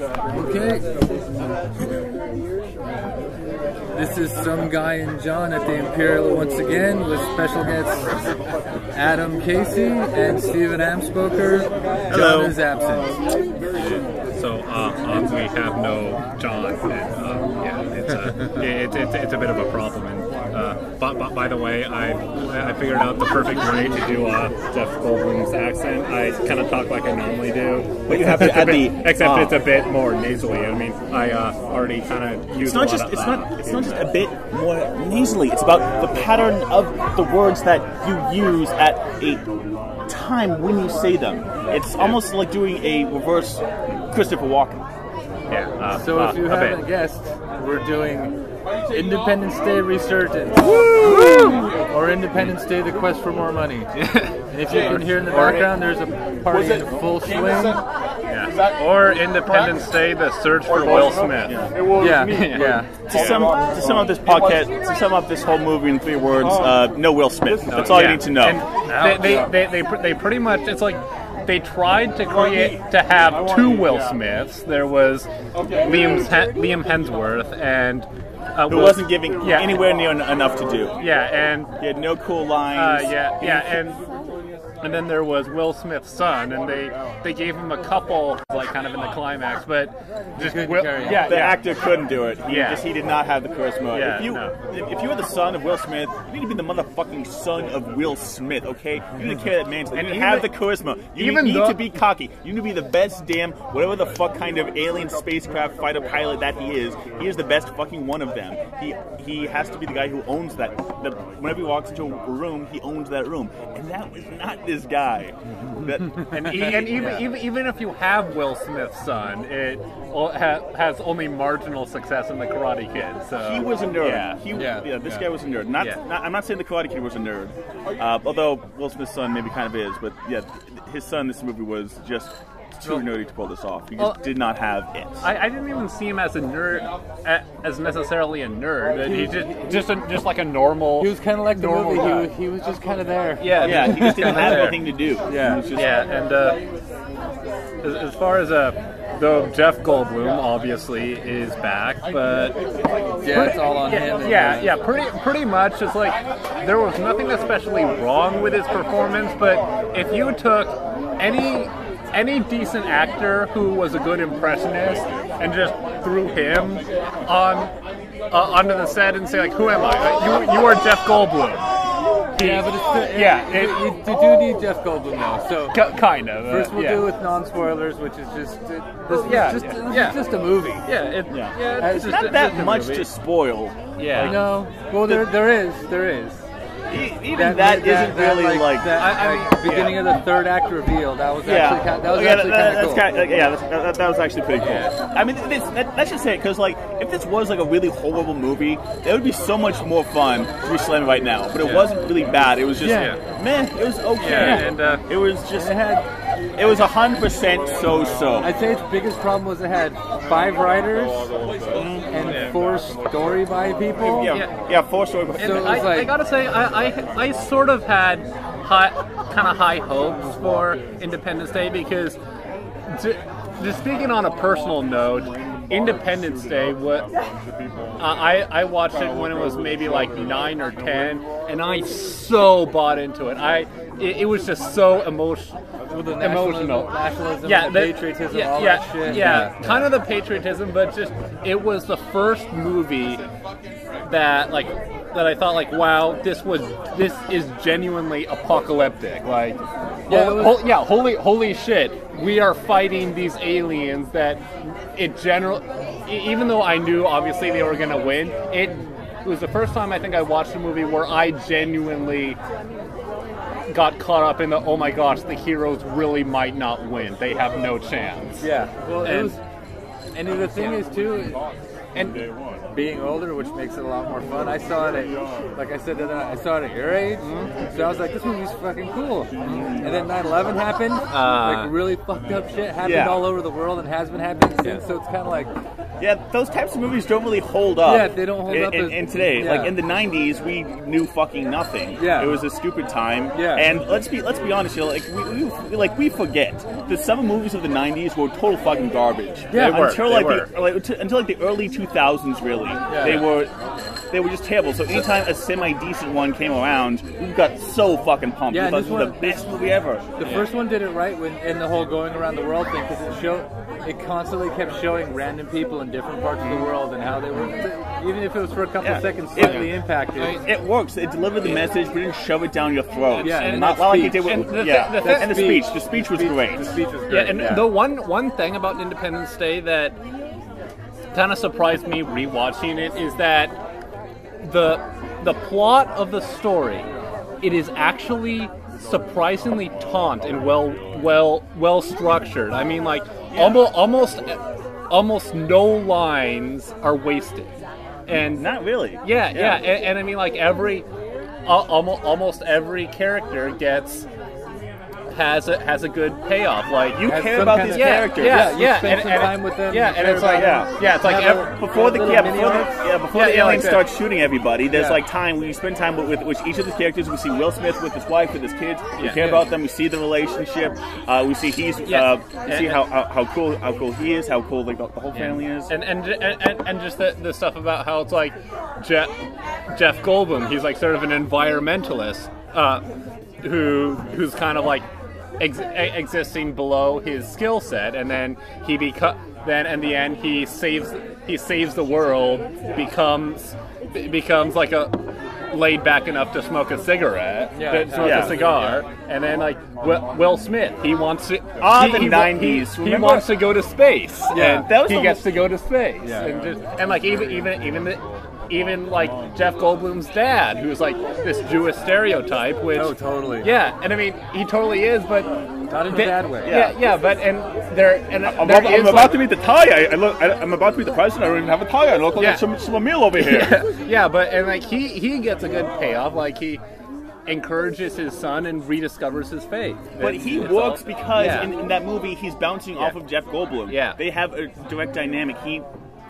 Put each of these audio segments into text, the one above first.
Okay. This is Some Guy and John at the Imperial once again with special guests Adam Casey and Stephen Amspoker. John is absent. So we have no John, and it's a bit of a problem. And by the way, I figured out the perfect way to do Jeff Goldblum's accent. I kind of talk like I normally do, but you have to add except it's a bit more nasally. I mean, I already kind of used. It's not just a bit more nasally. It's about the pattern of the words that you use at a time when you say them. It's almost like doing a reverse Christopher Walken. Yeah. So if you haven't guessed, we're doing Independence Day Resurgence. Or Independence Day, The Quest for More Money. And if you can hear in the background, there's a party in full swing. Yeah. Or Independence Day, The Search for Will Smith. Yeah. To sum up this podcast, to sum up this whole movie in 3 words, no Will Smith. That's all you need to know. And they pretty much, it's like, they tried to have 2 Will Smiths. There was Liam Hemsworth and who wasn't giving anywhere near enough to do. Yeah, and he had no cool lines. And then there was Will Smith's son, and they gave him a couple, like kind of in the climax, but just the actor couldn't do it. He did not have the charisma. Yeah, if you were the son of Will Smith, you need to be the motherfucking son of Will Smith. Okay, you need to carry that mantle. You need to have the charisma. You need to be cocky. You need to be the best damn whatever the fuck kind of alien spacecraft fighter pilot that he is. He is the best fucking one of them. He has to be the guy who owns that. Whenever he walks into a room, he owns that room, and that was not this guy. Even if you have Will Smith's son, it has only marginal success in the Karate Kid. So he was a nerd. This guy was a nerd. I'm not saying the Karate Kid was a nerd, although Will Smith's son maybe kind of is. But his son in this movie was just too nerdy to pull this off. He just did not have it. I didn't even see him as a nerd, as necessarily a nerd. He just like a normal. He was kind of like the movie. He was just kind of there. Yeah. He just didn't have anything to do. And as far as though Jeff Goldblum obviously is back, but it's all on him. Pretty much. It's like there was nothing especially wrong with his performance, but if you took any decent actor who was a good impressionist and just threw him onto the set and say, like, who am I? You are Jeff Goldblum. You do need Jeff Goldblum though. So kind of. First we'll do with non-spoilers, which is just just a movie. It's not that much to spoil. No. Well, there is. Even that isn't really like that beginning of the third act reveal. That was actually kind of cool. That was actually pretty cool. I mean, that should say it, because like if this was like a really horrible movie, it would be so much more fun to be slamming right now. But it wasn't really bad. It was just man, it was okay. And it was just it was 100% so. I'd say its biggest problem was it had 5 writers and 4 story by people. 4 story by people. So I gotta say, I sort of had high hopes for Independence Day because, just speaking on a personal note, Independence Day, I watched it when it was maybe like 9 or 10, and I so bought into it. It was just so emotional. Nationalism, patriotism, all that shit. Kind of the patriotism, but just it was the first movie that I thought, like, wow, this is genuinely apocalyptic. Like, holy shit, we are fighting these aliens that even though I knew obviously they were gonna win, it was the first time I think I watched a movie where I genuinely got caught up in the, oh my gosh, the heroes really might not win. They have no chance. Yeah. Well, and the thing is too, And being older, which makes it a lot more fun. I saw it at, like I said, I saw it at your age, so I was like, this movie's fucking cool. And then 9/11 happened, like really fucked up shit happened all over the world and has been happening since. So it's kind of like, those types of movies don't really hold up. Yeah, they don't hold up. In today, like in the '90s, we knew fucking nothing. Yeah, it was a stupid time. Yeah, and let's be honest, like we forget that some movies of the '90s were total fucking garbage. Yeah, until the early 2000s, really, they were just terrible. So anytime a semi-decent one came around, we got so fucking pumped. Yeah, this was the best movie ever. The first one did it right in the whole going around the world thing, because it constantly kept showing random people in different parts of the world and how they were, even if it was for a couple seconds, slightly impacted. It works. It delivered the message, but didn't shove it down your throat. Yeah, and not like it did with, and the speech. The speech was great. The speech was great. Yeah, and the one thing about Independence Day that kind of surprised me rewatching it is that the plot of the story, it is actually surprisingly taut and well structured. I mean, like almost no lines are wasted, and not really. And I mean, like almost every character has a good payoff. Like you care about these characters. Spend some time with them. Yeah, and it's like it's like before the aliens start shooting everybody. There's like time we spend time with each of the characters. We see Will Smith with his wife, with his kids. We care about them. We see the relationship. We see we see how cool he is. How cool the whole family is. And just the stuff about how it's like Jeff Goldblum. He's like sort of an environmentalist who's kind of like existing below his skill set, and then then in the end he saves the world, becomes like a laid back enough to smoke a cigarette, a cigar, and then like Will Smith, he wants to the 90s. He wants to go to space, and he gets to go to space, Yeah. and like even like Jeff Goldblum's dad, who's like this Jewish stereotype, which totally, and I mean he totally is, but not in a bad way. But I'm about to meet the tie. I'm about to meet the president. I don't even have a tie. I look like some meal over here. But and like he gets a good payoff. Like he encourages his son and rediscovers his faith. But he works because in that movie he's bouncing off of Jeff Goldblum. Yeah, they have a direct dynamic.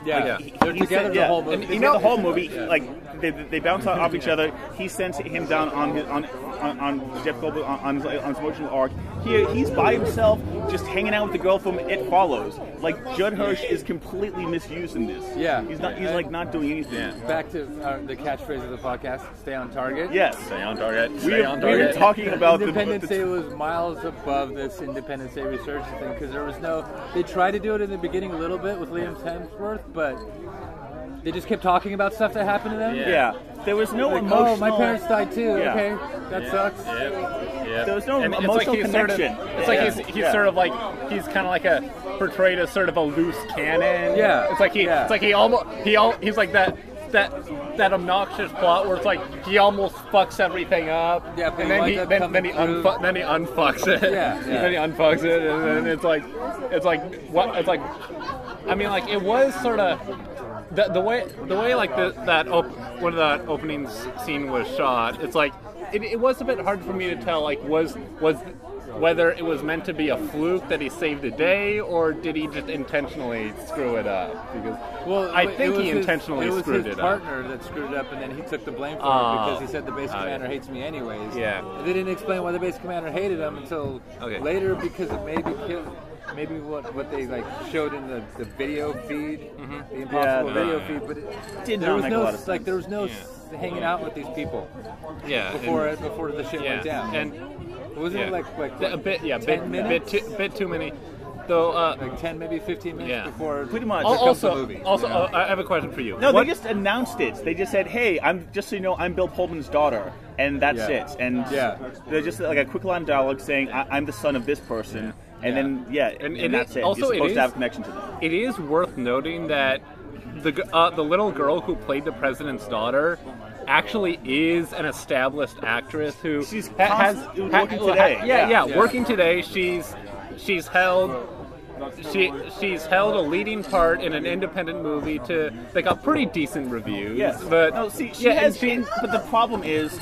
They're together the whole movie. The whole movie, like they bounce off each other. He sends him down on Jeff Goldblum on his emotional arc. Here he's by himself, just hanging out with the girl from It Follows. Like Judd Hirsch is completely misused in this. Yeah, he's not. He's like not doing anything. Yeah. Back to the catchphrase of the podcast: "Stay on target." Yes, stay on target. We were talking about Independence Day was miles above this Independence Day Resurgence thing, because there was no. They tried to do it in the beginning a little bit with Liam Hemsworth, but they just kept talking about stuff that happened to them. Yeah. There was no like, emotional... Oh, my parents died too. Yeah. Okay, that sucks. Yeah. There was no emotional connection. It's like he's sort of like he's kind of like portrayed as sort of a loose cannon. Yeah. It's like he's like that obnoxious plot where it's like he almost fucks everything up. Yeah, and then he unfucks it. Then he unfucks it, and then it's like I mean, like it was sort of. The way like when that opening scene was shot, it's like it was a bit hard for me to tell, like was whether it was meant to be a fluke that he saved the day, or did he just intentionally screw it up? Because I think he intentionally screwed it up. It was his partner that screwed it up, and then he took the blame for it because he said the base commander hates me anyways. Yeah. They didn't explain why the base commander hated him until later, because it maybe what they like showed in the video feed, the impossible video feed, but there was no hanging out with these people. Before the shit went down. And wasn't it like a bit 10 minutes? bit too many. Though like 10, maybe 15 minutes before. Pretty much. Also, the movie. I have a question for you. No, they just announced it. They just said, "Hey, I'm just so you know, I'm Bill Pullman's daughter," and that's it. And they're just like a quick line of dialogue saying, "I'm the son of this person." And then, and that's it. Also, you're supposed to have a connection to them. It is worth noting that the little girl who played the president's daughter actually is an established actress who working today. Working today. She's held she's held a leading part in an independent movie that got pretty decent reviews. Yes, but no, see, but the problem is,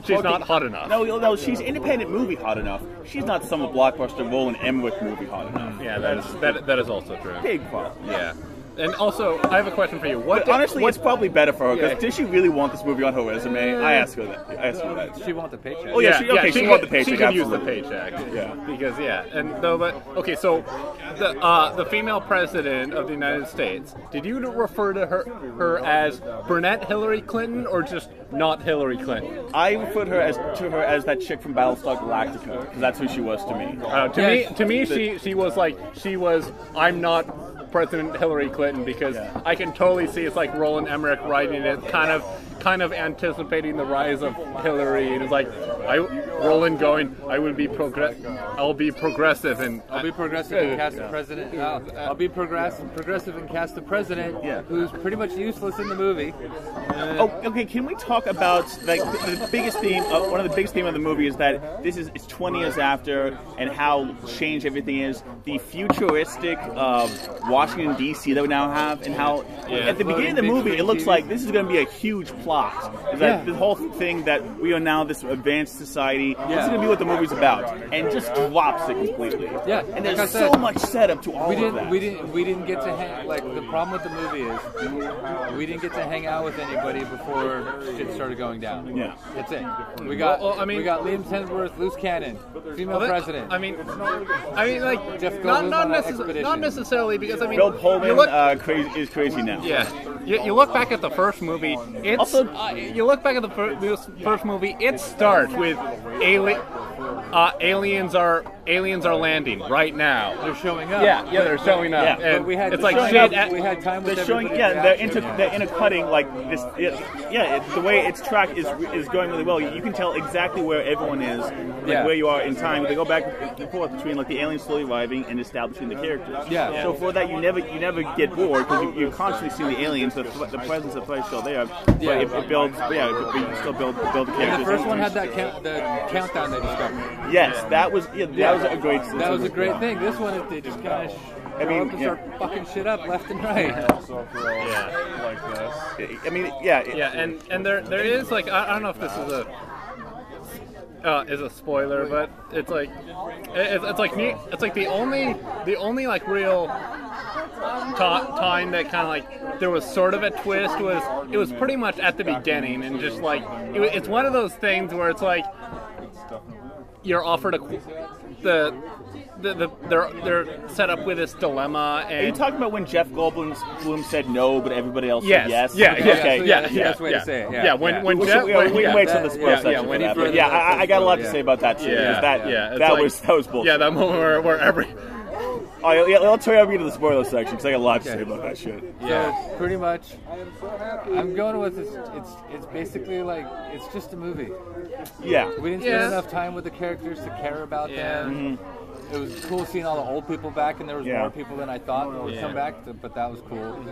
she's not hot enough. No, she's independent movie hot enough. She's not some blockbuster Roland Emmerich movie hot enough. Yeah, that is also true. Big problem. Yeah. And also, I have a question for you. Honestly, it's probably better for her, because did she really want this movie on her resume? I asked her that. She want the paycheck. Oh yeah, she want the paycheck. She could use the paycheck. Yeah. Because so the female president of the United States. Did you refer to her as brunette Hillary Clinton or just not Hillary Clinton? I referred to her as that chick from Battlestar Galactica, because that's who she was to me. To me, she was. I'm not President Hillary Clinton, because I can totally see it's like Roland Emmerich writing it, kind of anticipating the rise of Hillary, and it's like Roland going, I'll be progressive and I'll be progressive and cast the president. I'll be progressive and cast the president, who's pretty much useless in the movie. Okay. Can we talk about the biggest theme? One of the biggest themes of the movie is that it's 20 years after, and how changed everything is. The futuristic Washington D.C. that we now have, and how at the beginning of the movie it looks like this is going to be a huge plot. Is that the whole thing that we are now this advanced society? This is going to be what the movie's about, and just drops it completely. Yeah, and there's so much setup to all of that. We didn't get to hang. Like, the problem with the movie is we didn't get to hang out with anybody before shit started going down. Yeah, that's it. We got Liam Hemsworth, loose cannon, female president. I mean, like, Jeff not necessarily, because I mean, Bill Pullman is crazy now. Yeah, you look back at the first movie. You look back at the first movie. It starts with aliens are landing right now. They're showing up. Yeah, they're showing up. Yeah. And we had it's like shit. We had time with everybody. They're intercutting like this. The way it's tracked is going really well. You can tell exactly where everyone is, where you are in time. They go back and forth between like the aliens slowly arriving and establishing the characters. Yeah. So for that, you never get bored, because you're constantly seeing the aliens. The presence of place still there. Yeah. It builds. But you can still build the characters. And the first one had that the countdown they discovered. Yes, that was a great. That was a great thing. This one, they just kind of start fucking shit up left and right. And there is like, I don't know if this is a spoiler, but it's like the only like real time that kind of like there was sort of a twist was pretty much at the beginning, and just like it's one of those things where it's like you're offered they're set up with this dilemma. And are you talking about when Jeff Goldblum said no, but everybody else said yes? Best way to say it. Yeah. When Jeff, we wait till the spoiler section for that. I got a lot to say about that too. That was bullshit. Yeah, that moment where every. I'll tell you I'll get to the spoiler section, because I got a lot to say about that shit. So pretty much, I'm going with this. It's basically like it's just a movie. Yeah, we didn't spend enough time with the characters to care about them. Mm-hmm. It was cool seeing all the old people back, and there was more people than I thought would come back. But that was cool.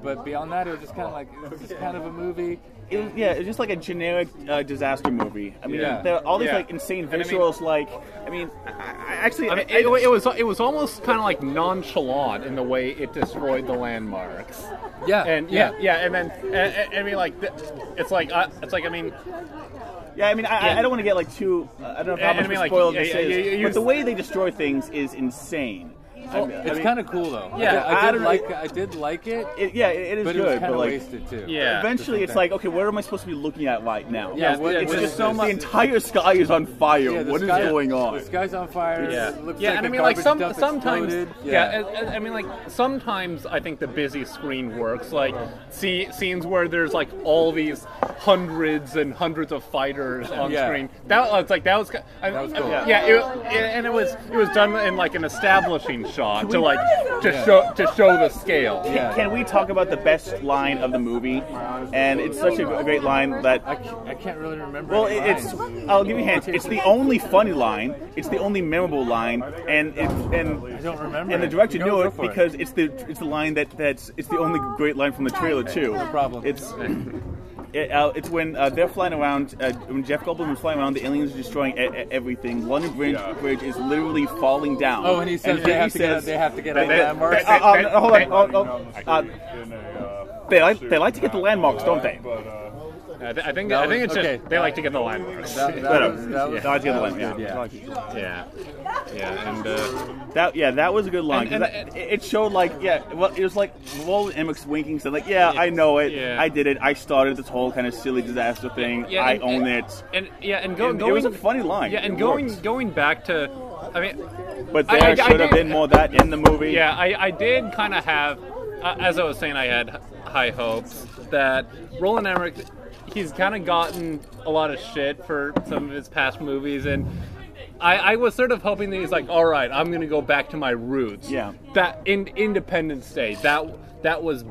But beyond that, it was just kind of like it's kind of a movie. It's just like a generic disaster movie. I mean, there are all these like insane visuals. It was almost kind of like nonchalant in the way it destroyed the landmarks. Yeah, and I mean, like it's like I mean. Yeah, I mean, I don't want to get like too. I don't know how much spoiled this is, but the way they destroy things is insane. It's kind of cool though. Yeah, I did like it. It is but good, it was kind of like, wasted too. Yeah. Eventually, it's like, okay, what am I supposed to be looking at right now? Yeah, it's just so much. The entire sky is on fire. What is going on? The sky's on fire. And I mean, like sometimes. I mean, like sometimes I think the busy screen works. Like scenes where there's like all these hundreds and hundreds of fighters on screen. That was cool. And it was done in like an establishing shot to show the scale. Can we talk about the best line of the movie? And it's such a great line that I can't really remember. Well, I'll give you a hint. It's the only funny line. It's the only memorable line, and I don't remember. And the director knew it because it's the line it's the only great line from the trailer too. No problem. It's when they're flying around. When Jeff Goldblum is flying around, the aliens are destroying everything. London Bridge is literally falling down. Oh, and he says they have to get a landmark. Hold on. They like to get the landmarks, don't they? I think it's just they like to get the landmarks. They like to get the landmarks. That was a good line. It showed it was like Roland Emmerich's winking, said I know it, I did it, I started this whole kind of silly disaster thing, I own it. It was a funny line. Yeah, and going back to, but there should have been more of that in the movie. Yeah, I did kind of have, as I was saying, I had high hopes that Roland Emmerich, he's kind of gotten a lot of shit for some of his past movies, and I was sort of hoping that he's like, all right, I'm going to go back to my roots. Yeah. That in Independence Day, that was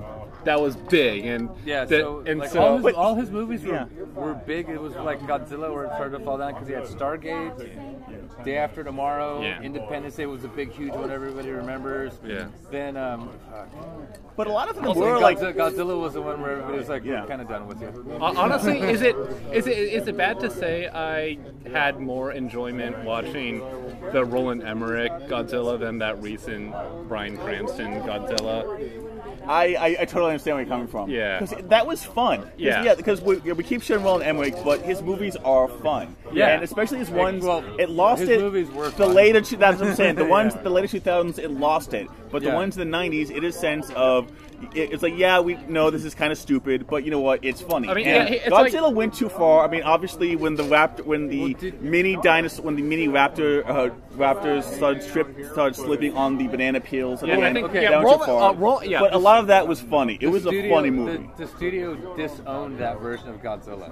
big, and all his movies were big. It was like Godzilla, where it started to fall down because he had Stargate, Day After Tomorrow, Independence Day was a big, huge one everybody remembers. Yeah. Then, but a lot of them were Godzilla was the one where everybody was like, we're kind of done with you. Honestly, is it bad to say I had more enjoyment watching the Roland Emmerich Godzilla than that recent Bryan Cranston Godzilla? I totally understand where you're coming from. Yeah. Because that was fun. Because we keep showing Roland Emmerich, but his movies are fun. Yeah. And especially his ones, it lost his it. Movies were the fun. later, that's what I'm saying. The ones, the later 2000s, it lost it. But the ones in the 90s, it is a sense of, it's like, we know this is kind of stupid, but you know what? It's funny. Godzilla went too far. Obviously, when the mini raptors started slipping on the banana peels, that went too far. But a lot of that was funny. It was a funny movie. The studio disowned that version of Godzilla.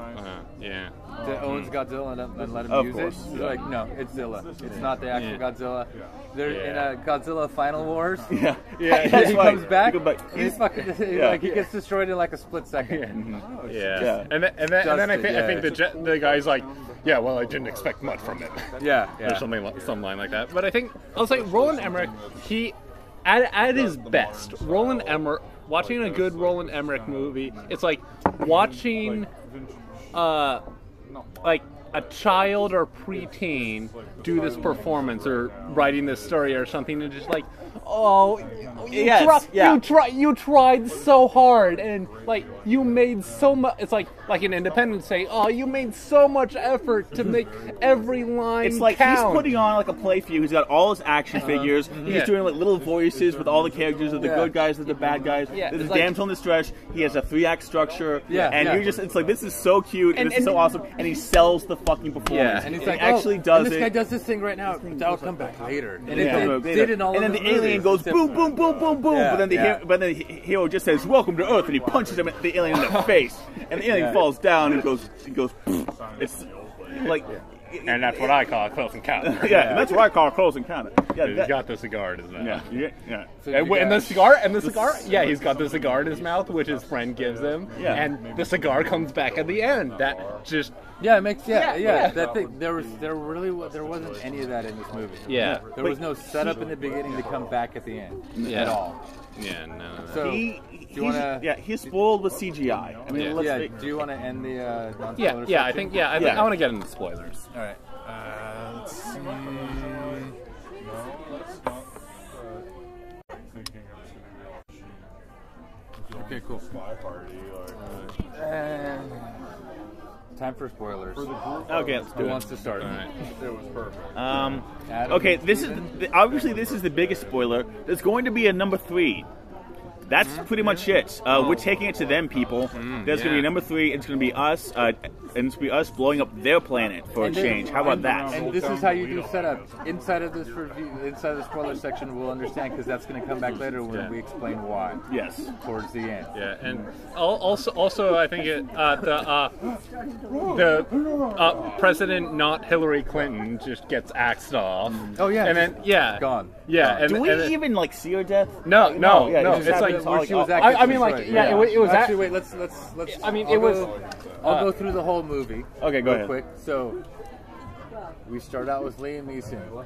That owns Godzilla and let him use it. They're like, no, it's Zilla. It's not the actual Godzilla. They're in a Godzilla Final Wars. He comes back. He's fucking he gets destroyed in like a split second. And then I think the guy's like, well, I didn't expect much from it. Or some line like that. But I think I was like, Roland Emmerich, he at his best, Roland Emmerich, watching a good Roland Emmerich movie, it's like watching like a child or preteen do this performance or writing this story or something, and just like, you tried so hard, and like you made so much. It's like in Independence Day. You made so much effort to make every line. It's like count. He's putting on like a play for you. He's got all his action figures. He's doing like little voices with all the characters of the good guys and the bad guys. There's a damsel in distress. He has a 3-act structure. You're just, it's like, this is so cute and this is so awesome. And he sells the fucking performance. And he's like, actually does it. This guy does this thing right now. That'll come back later. And then the alien goes boom, boom, boom, boom, boom. But then the hero just says, "Welcome to Earth," and he punches the alien in the face, and the alien falls down and goes. It's like. And that's what I call a close encounter. And that's what I call a close encounter. He's got the cigar in his mouth. So and the cigar, he's got the cigar in his mouth, which his friend gives him. And the cigar comes back at the end. That just it makes that thing. There wasn't any of that in this movie. There was no setup in the beginning to come back at the end at all. No. So he's spoiled with CGI. Do you want to end the non-spoiler section? I think I want to get into spoilers. All right. Let's see. Okay, cool. Time for spoilers. Okay, let's do it. Who wants to start? All right. It was perfect. Okay, this is the biggest spoiler. There's going to be a number 3. That's pretty much it. We're taking it to them, people. There's going to be number 3. It's going to be us, and it's going to be us blowing up their planet for a change. How about that? And this is how you do setups. Inside of this review, inside of the spoiler section, we'll understand, because that's going to come back later when we explain why. Yes. Towards the end. Yeah, and also I think the President, not Hillary Clinton, just gets axed off. Oh yeah. And then gone. Yeah. Do we even like see her death? No. It's like where she was actually. It was actually. Wait, let's. I'll go through the whole movie. Okay, go ahead. Quick. So we start out with Liam Hemsworth.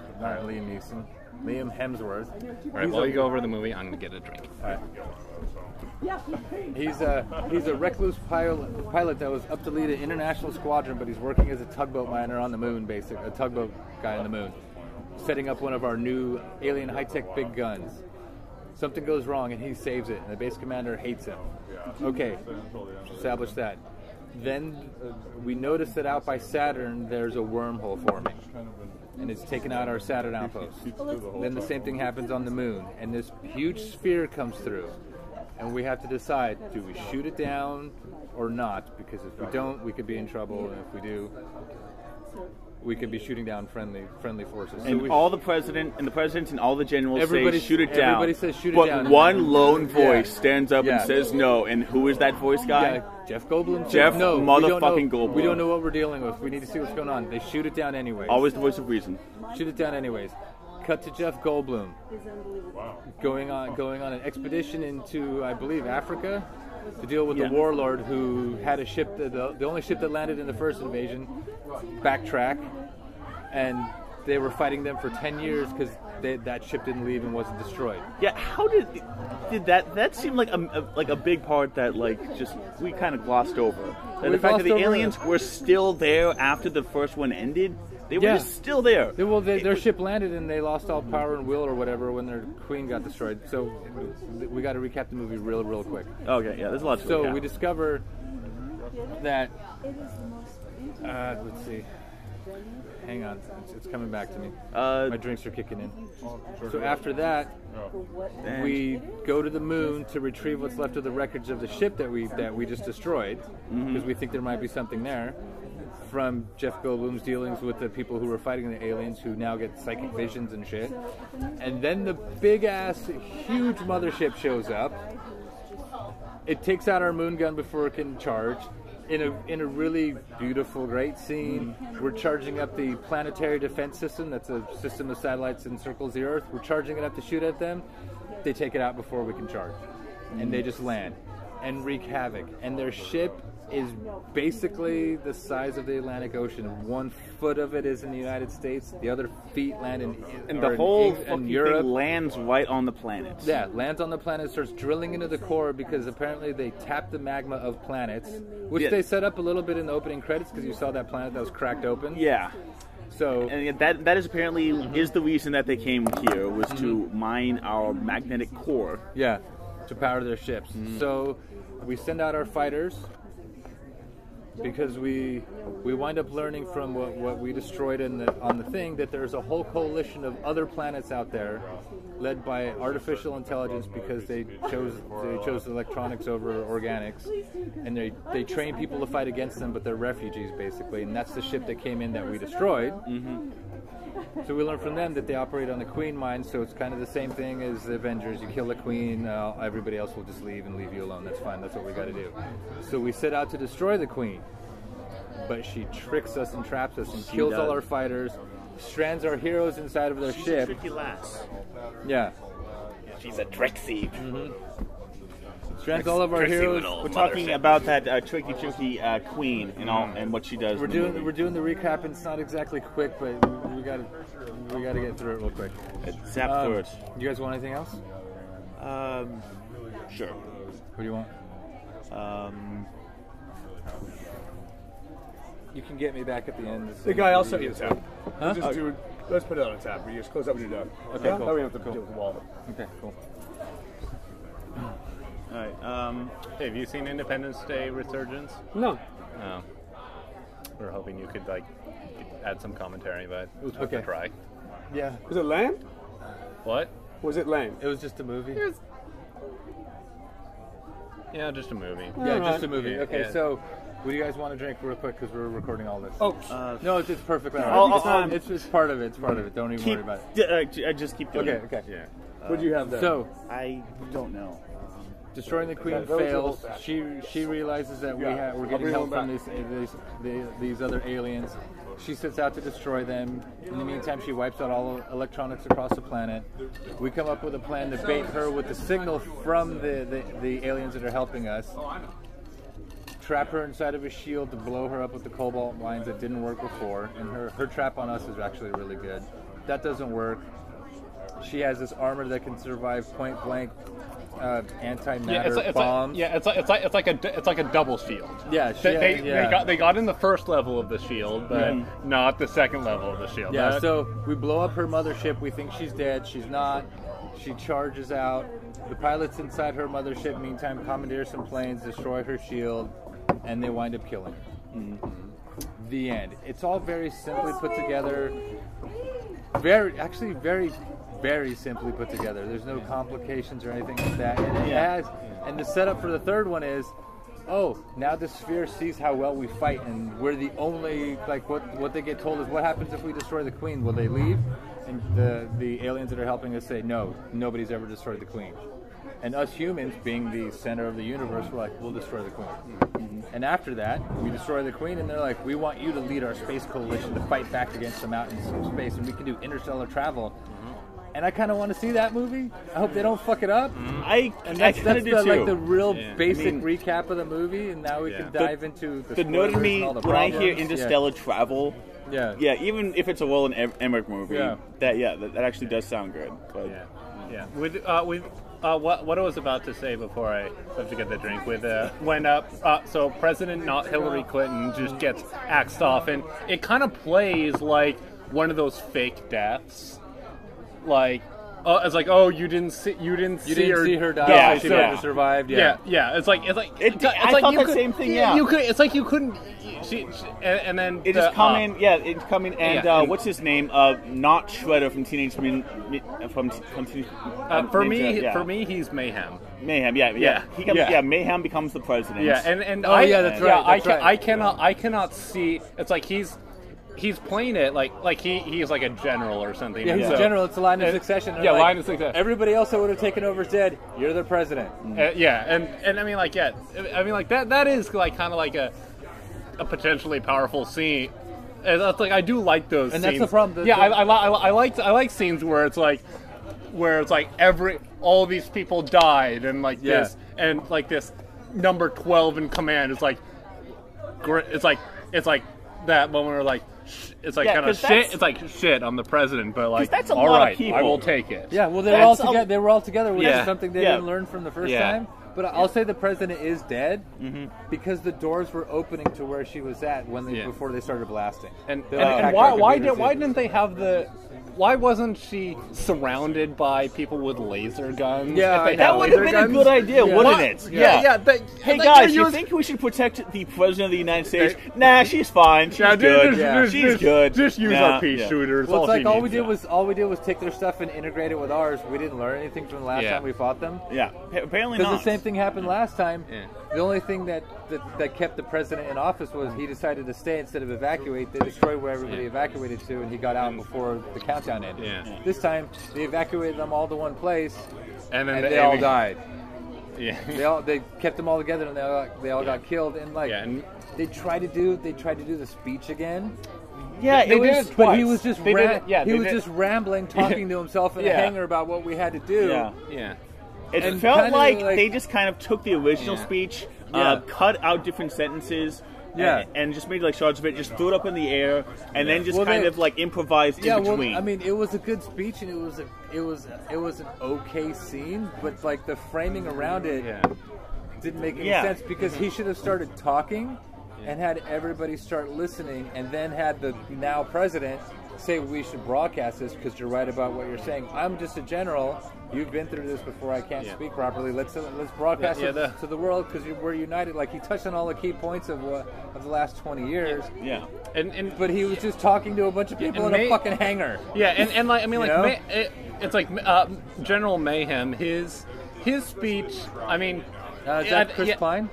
All right, while you go over the movie, I'm gonna get a drink. All right. He's a recluse pilot that was up to lead an international squadron, but he's working as a tugboat miner on the moon, basically a tugboat guy on the moon, setting up one of our new alien high-tech big guns. Something goes wrong and he saves it, and the base commander hates him. Okay, establish that. Then we notice that out by Saturn there's a wormhole forming, and it's taken out our Saturn outpost. Then the same thing happens on the moon, and this huge sphere comes through, and we have to decide, do we shoot it down or not? Because if we don't, we could be in trouble, and if we do, we could be shooting down friendly forces. And all the presidents and all the generals say shoot it down. Everybody says shoot it down. But one lone voice stands up and says no. And who is that voice guy? Yeah, Jeff Goldblum. Jeff motherfucking Goldblum. We don't know what we're dealing with. We need to see what's going on. They shoot it down anyways. Always the voice of reason. Shoot it down anyways. Cut to Jeff Goldblum going on an expedition into, I believe, Africa to deal with the warlord who had a ship, the only ship that landed in the first invasion, backtrack, and they were fighting them for 10 years because that ship didn't leave and wasn't destroyed. Yeah, how did that seem like a big part that just we kind of glossed over? The fact that the aliens were still there after the first one ended. They were just still there. Their ship landed and they lost all power and will or whatever when their queen got destroyed. So we got to recap the movie real quick. Okay, yeah, there's a lot to So we discover that. Let's see. Hang on, it's coming back to me. My drinks are kicking in. So after that, we go to the moon to retrieve what's left of the wreckage of the ship that we just destroyed, because we think there might be something there. From Jeff Goldblum's dealings with the people who were fighting the aliens, who now get psychic visions and shit. And then the big-ass, huge mothership shows up. It takes out our moon gun before it can charge. In a really beautiful, great scene, we're charging up the planetary defense system. That's a system of satellites that encircles the Earth. We're charging it up to shoot at them. They take it out before we can charge. And they just land and wreak havoc. And their ship is basically the size of the Atlantic Ocean. 1 foot of it is in the United States. The other feet land in the whole in Europe. Thing lands right on the planet. Yeah, lands on the planet, starts drilling into the core because apparently they tap the magma of planets, which they set up a little bit in the opening credits because you saw that planet that was cracked open. Yeah. So and that is apparently is the reason that they came here, was to mine our magnetic core. Yeah, to power their ships. So we send out our fighters, because we wind up learning from what we destroyed on the thing, that there's a whole coalition of other planets out there led by artificial intelligence, because they chose electronics over organics, and they train people to fight against them, but they're refugees basically, and that's the ship that came in that we destroyed. So we learn from them that they operate on the Queen mine, so it's kind of the same thing as the Avengers. You kill the Queen, everybody else will just leave and leave you alone. That's fine, that's what we got to do. So we set out to destroy the Queen, but she tricks us and traps us and kills all our fighters, strands our heroes inside of their ship. Tricky lass. Yeah. She's a Trixie. Strands all of our heroes. We're talking about that tricky queen and what she does. We're doing the recap, and it's not exactly quick, but we gotta get through it real quick. Zap through it. You guys want anything else? Sure. What do you want? You can get me back at the end. The guy also needs a tab. Huh? Let's put it on a tab. You just close up when you're done. Okay, cool. Now we have to deal with the wall. Okay, cool. All right. Hey, have you seen Independence Day Resurgence? No. No. We were hoping you could add some commentary, but it was worth a try. Yeah. Was it lame? What? Was it lame? It was just a movie. Yeah, just a movie. Yeah, just a movie. Yeah, Okay, yeah. so what do you guys want to drink real quick, because we're recording all this? Oh, no, it's perfect. It's part of it. It's part of it. Don't even worry about it. Just keep doing it. Okay. Yeah. what do you have there? So I don't know. destroying the Queen fails. She realizes that we're getting help from these other aliens. She sets out to destroy them. In the meantime, she wipes out all electronics across the planet. We come up with a plan to bait her with the signal from the aliens that are helping us. Trap her inside of a shield to blow her up with the cobalt mines that didn't work before. And her trap on us is actually really good. That doesn't work. She has this armor that can survive point blank antimatter bombs. It's like a double shield. Yeah, they got in the first level of the shield, but not the second level of the shield. Yeah, so we blow up her mothership. We think she's dead. She's not. She charges out. The pilots inside her mothership, meantime, commandeer some planes, destroy her shield, and they wind up killing her. The end. It's all very simply put together. Very simply put together. There's no complications or anything like that. And and the setup for the third one is, now the sphere sees how well we fight, and we're the only, like, what they get told is, what happens if we destroy the queen? Will they leave? And the aliens that are helping us say, no, nobody's ever destroyed the queen. And us humans, being the center of the universe, we're like, we'll destroy the queen. And after that, we destroy the queen, and they're like, we want you to lead our space coalition to fight back against the mountains of space, and we can do interstellar travel. And I kind of want to see that movie. I hope they don't fuck it up. That's the real basic recap of the movie, and now we can dive into the nerd in me when I hear interstellar travel. Yeah, even if it's a Roland Emmerich movie, that actually does sound good. But what I was about to say before I have to get the drink so President not Hillary Clinton just gets axed off, and it kind of plays like one of those fake deaths. Like, it's like, you didn't see her die. Yeah, she might have survived. Yeah. It's like I thought the same thing. Yeah, it's like you couldn't. And then it's coming. It's coming. And what's his name? Not Shredder from Teenage Mutant. For me, he's Mayhem. Mayhem. Yeah. He comes. Yeah. Mayhem becomes the president. Yeah, and that's right. I cannot see. It's like he's playing it like he's like a general or something. Yeah, he's a general. It's a line of succession. Line of succession. Everybody else that would have taken over said, "You're the president." And I mean, that is like kind of like a potentially powerful scene. And that's like, I do like those scenes. And that's the problem. I like scenes where it's like all these people died, and like this, and like this number 12 in command is like, it's like that moment where like, it's like kind of shit. It's like shit. I'm the president, but like, that's all right, I will take it. Yeah, well, they were all together, which is something they didn't learn from the first time. But I'll say the president is dead because the doors were opening to where she was at before they started blasting. And why didn't they have the? Why wasn't she surrounded by people with laser guns? Yeah, that would have been a good idea, wouldn't it? Yeah. Hey guys, you think we should protect the president of the United States? Nah, she's fine. She's good. She's good. Just use our pea shooters. Well, it's like all we did was take their stuff and integrate it with ours. We didn't learn anything from the last time we fought them. Yeah, apparently not. Because the same thing happened last time. Yeah. The only thing that kept the president in office was he decided to stay instead of evacuate. They destroyed where everybody evacuated to, and he got out before the countdown ended. Yeah. This time, they evacuated them all to one place, and then they all died. Yeah. They kept them all together, and they all got killed. And they tried to do the speech again. Yeah, they did it twice. But he was just just rambling, talking to himself in a hangar about what we had to do. Yeah. It felt like they just kind of took the original speech, cut out different sentences, and just made like shards of it, just threw it up in the air, and then just kind of like improvised in between. Well, I mean, it was a good speech, and it was an okay scene, but like the framing around it didn't make any sense because he should have started talking and had everybody start listening, and then had the now president say we should broadcast this because you're right about what you're saying. I'm just a general. You've been through this before. I can't speak properly. Let's broadcast it to the world because we're united. Like, he touched on all the key points of the last 20 years. Yeah. But he was just talking to a bunch of people in a fucking hangar. Yeah, and like, I mean, like, it's like General Mayhem. His speech. I mean, is that Chris Klein?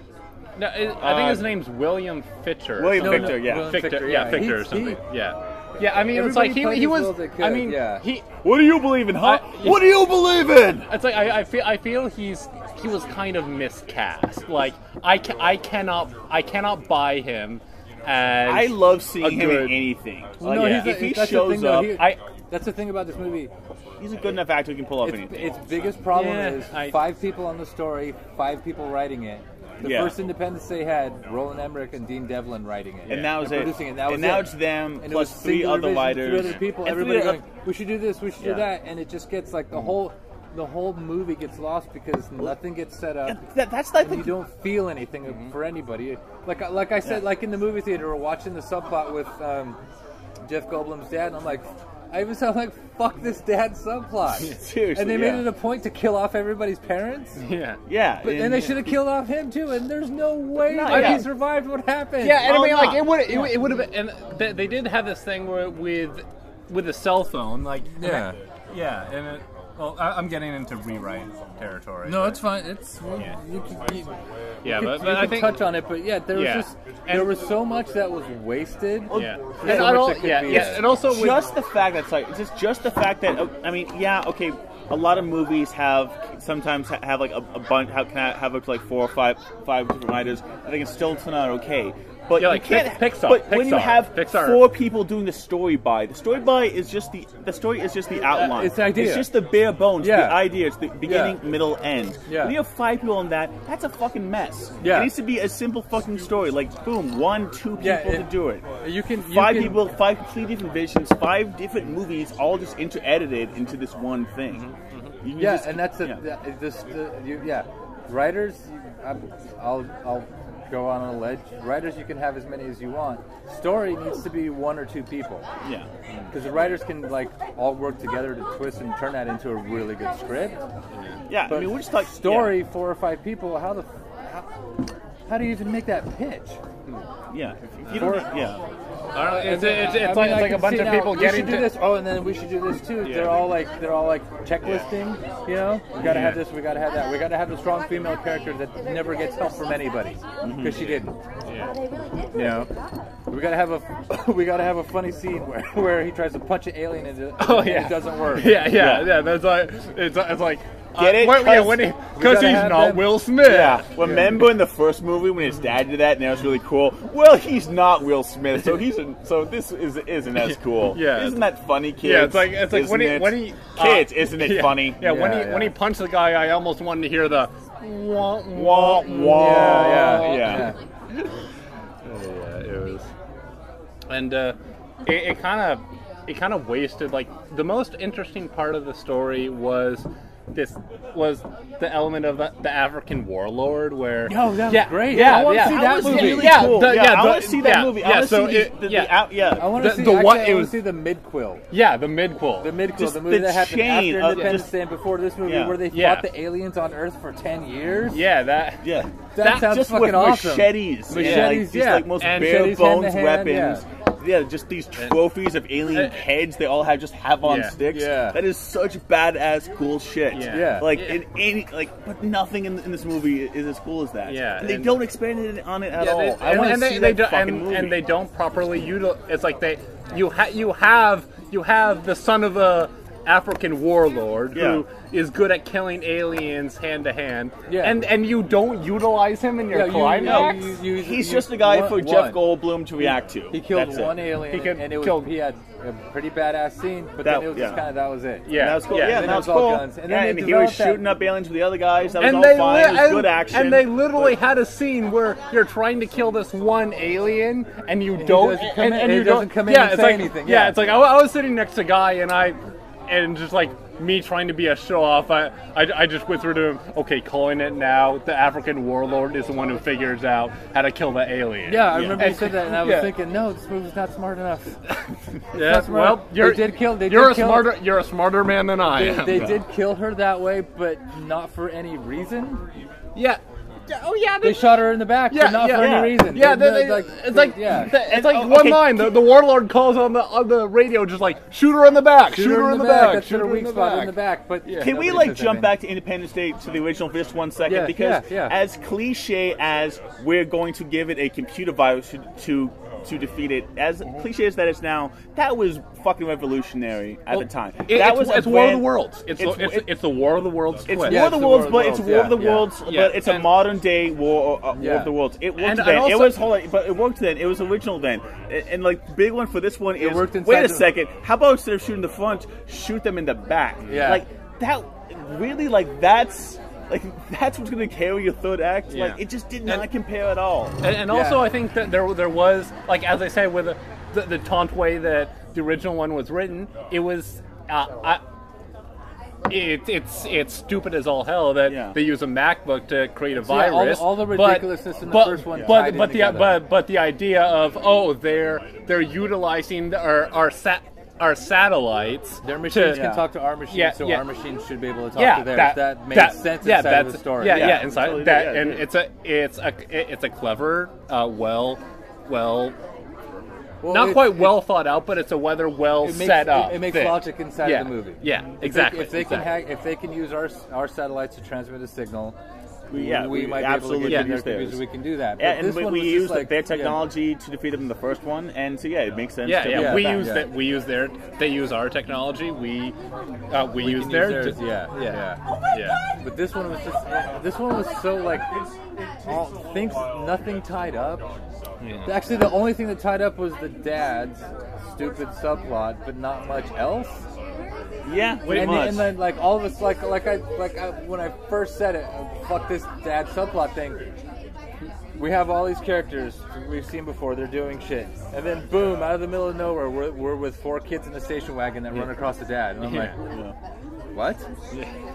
No, I think his name's William Fitcher. Victor or something. Yeah, I mean, everybody, it's like he was. I mean, what do you believe in, huh? What do you believe in? It's like I feel he was kind of miscast. Like I cannot buy him. As I love seeing him in anything. If he shows up, that's the thing about this movie. He's a good enough actor who can pull off anything. Its biggest problem is 5 people on the story, 5 people writing it. The first Independence Day had Roland Emmerich and Dean Devlin writing it. And that was it. Producing it. And now it's them and plus 3 other writers. 3 other people. Everybody going, we should do this, we should do that. And it just gets like the whole the whole movie gets lost because nothing gets set up. That's like you don't feel anything for anybody. Like I said, like in the movie theater, we're watching the subplot with Jeff Goldblum's dad, and I'm like, I even sound like, fuck this dad subplot. Seriously, and they made it a point to kill off everybody's parents. Yeah. And they should have killed off him too. And there's no way that he survived what happened. Yeah, and I mean, like it would have been. And they did have this thing where with a cell phone, like yeah, and it, well, I'm getting into rewrite territory. No, it's fine. It's but I think touch on it. But yeah, there was so much that was wasted. And also just the fact that just the fact that I mean, okay. A lot of movies sometimes have like a bunch have up to like 4 or 5 different writers, and they can still turn out okay. But like you can't. Pixar. But when you have 4 people doing the story is just the story is just the outline. It's the idea. It's just the bare bones. The idea. It's the beginning, middle, end. Yeah. When you have 5 people on that, that's a fucking mess. Yeah. It needs to be a simple fucking story. Like boom, 1, 2 people to do it. You can 5 people, 5 completely different visions, 5 different movies, all just edited into this one thing. And that's writers. I'll go on a ledge. Writers, you can have as many as you want. Story needs to be 1 or 2 people. Yeah, because the writers can like all work together to twist and turn that into a really good script. Yeah, but I mean, we're just like story. 4 or 5 people. How do you even make that pitch? Yeah, if you don't. I don't know, it's like a bunch of people getting to this. Oh, and then we should do this too. Yeah. They're all like checklisting. You know, we gotta have this. We gotta have that. We gotta have a strong female character that never gets help from anybody because she didn't. Yeah. You know, we gotta have a funny scene where he tries to punch an alien and it doesn't work. Yeah. That's like it's like. Get it? Because he's not Will Smith. Yeah. Remember in the first movie when his dad did that and that was really cool? Well, he's not Will Smith, so this isn't as cool. Yeah. Isn't that funny, kids? Yeah, it's like when he kids, isn't it funny? Yeah, when he punched the guy, I almost wanted to hear the wah wah wah. Yeah. It was, and it kind of wasted. Like the most interesting part of the story was the element of the African warlord where that was great. Yeah, I want to see that movie. Really cool. I want to see that movie. I want to see the midquill. Yeah, the midquill. The movie that happened after Independence Day and before this movie, where they fought the aliens on Earth for 10 years. That sounds just fucking with awesome. Machetes, these like most bare bones weapons. Yeah, just these trophies of alien heads they all have on sticks. Yeah. That is such badass cool shit. Yeah. But nothing in this movie is as cool as that. Yeah. And they don't expand on it at all. I want to see that fucking movie. And they don't properly utilize. It's like you have the son of a African warlord who is good at killing aliens hand to hand, and you don't utilize him in your climax. He's just a guy for Jeff Goldblum to react to. He killed one alien, he had a pretty badass scene, but then it was just that was it. Yeah, that was cool. Yeah, that was cool. And then he was shooting up aliens with the other guys. That was all fine. It was good action. And they literally had a scene where you're trying to kill this one alien, and you don't, and you doesn't come in and say anything. Yeah, it's like I was sitting next to a guy, and just like me trying to be a show-off, I just whispered to him, okay, calling it now, the African warlord is the one who figures out how to kill the alien. Yeah, I remember you said that, and I was thinking, no, this movie's not smart enough. Well, you're a smarter man than I am. They did kill her that way, but not for any reason. Yeah. Oh yeah, they shot her in the back, but not for any reason. Yeah, it's like one line. The warlord calls on the radio, just like shoot her in the back, shoot her in the back. That's her weak spot in the back. But can we jump back to Independence Day to the original for just 1 second? Because as cliche as we're going to give it a computer virus to defeat it, as cliche as that is now, that was fucking revolutionary at the time. It's War of the Worlds. It's the War of the Worlds. It's War of the Worlds, but it's War of the Worlds, but it's a modern day War of the Worlds. It worked then. But it worked then. It was original then. And like the big one for this one is wait a second. How about instead of shooting the front, shoot them in the back? Yeah. Like that. Really, that's what's going to carry your third act. Yeah. Like it just did not compare at all. And also, I think that there was, like as I say, with the taunt way that the original one was written, it was it's stupid as all hell that they use a MacBook to create a Yeah, virus. all the ridiculousness in the first one. But the idea of they're utilizing our satellites. Their machines can talk to our machines, so our machines should be able to talk to theirs. That makes sense inside of the story. Inside totally that, and it's a clever, not quite well thought out, but it's a well set up. It makes logic inside of the movie. Yeah, exactly. If they can use our satellites to transmit a signal, we might absolutely be able to use theirs. we can do that. But And this one we was used just their technology to defeat them in the first one, and so it makes sense. We use their. They use our technology. We use theirs. Yeah. But this one was so like nothing tied up. Yeah. Actually, the only thing that tied up was the dad's stupid subplot, but not much else. Yeah, pretty much. And then like all of us, like I when I first said it, fuck this dad subplot thing. We have all these characters we've seen before. They're doing shit, and then boom, out of the middle of nowhere, we're with 4 kids in a station wagon that run across the dad, and I'm like, what?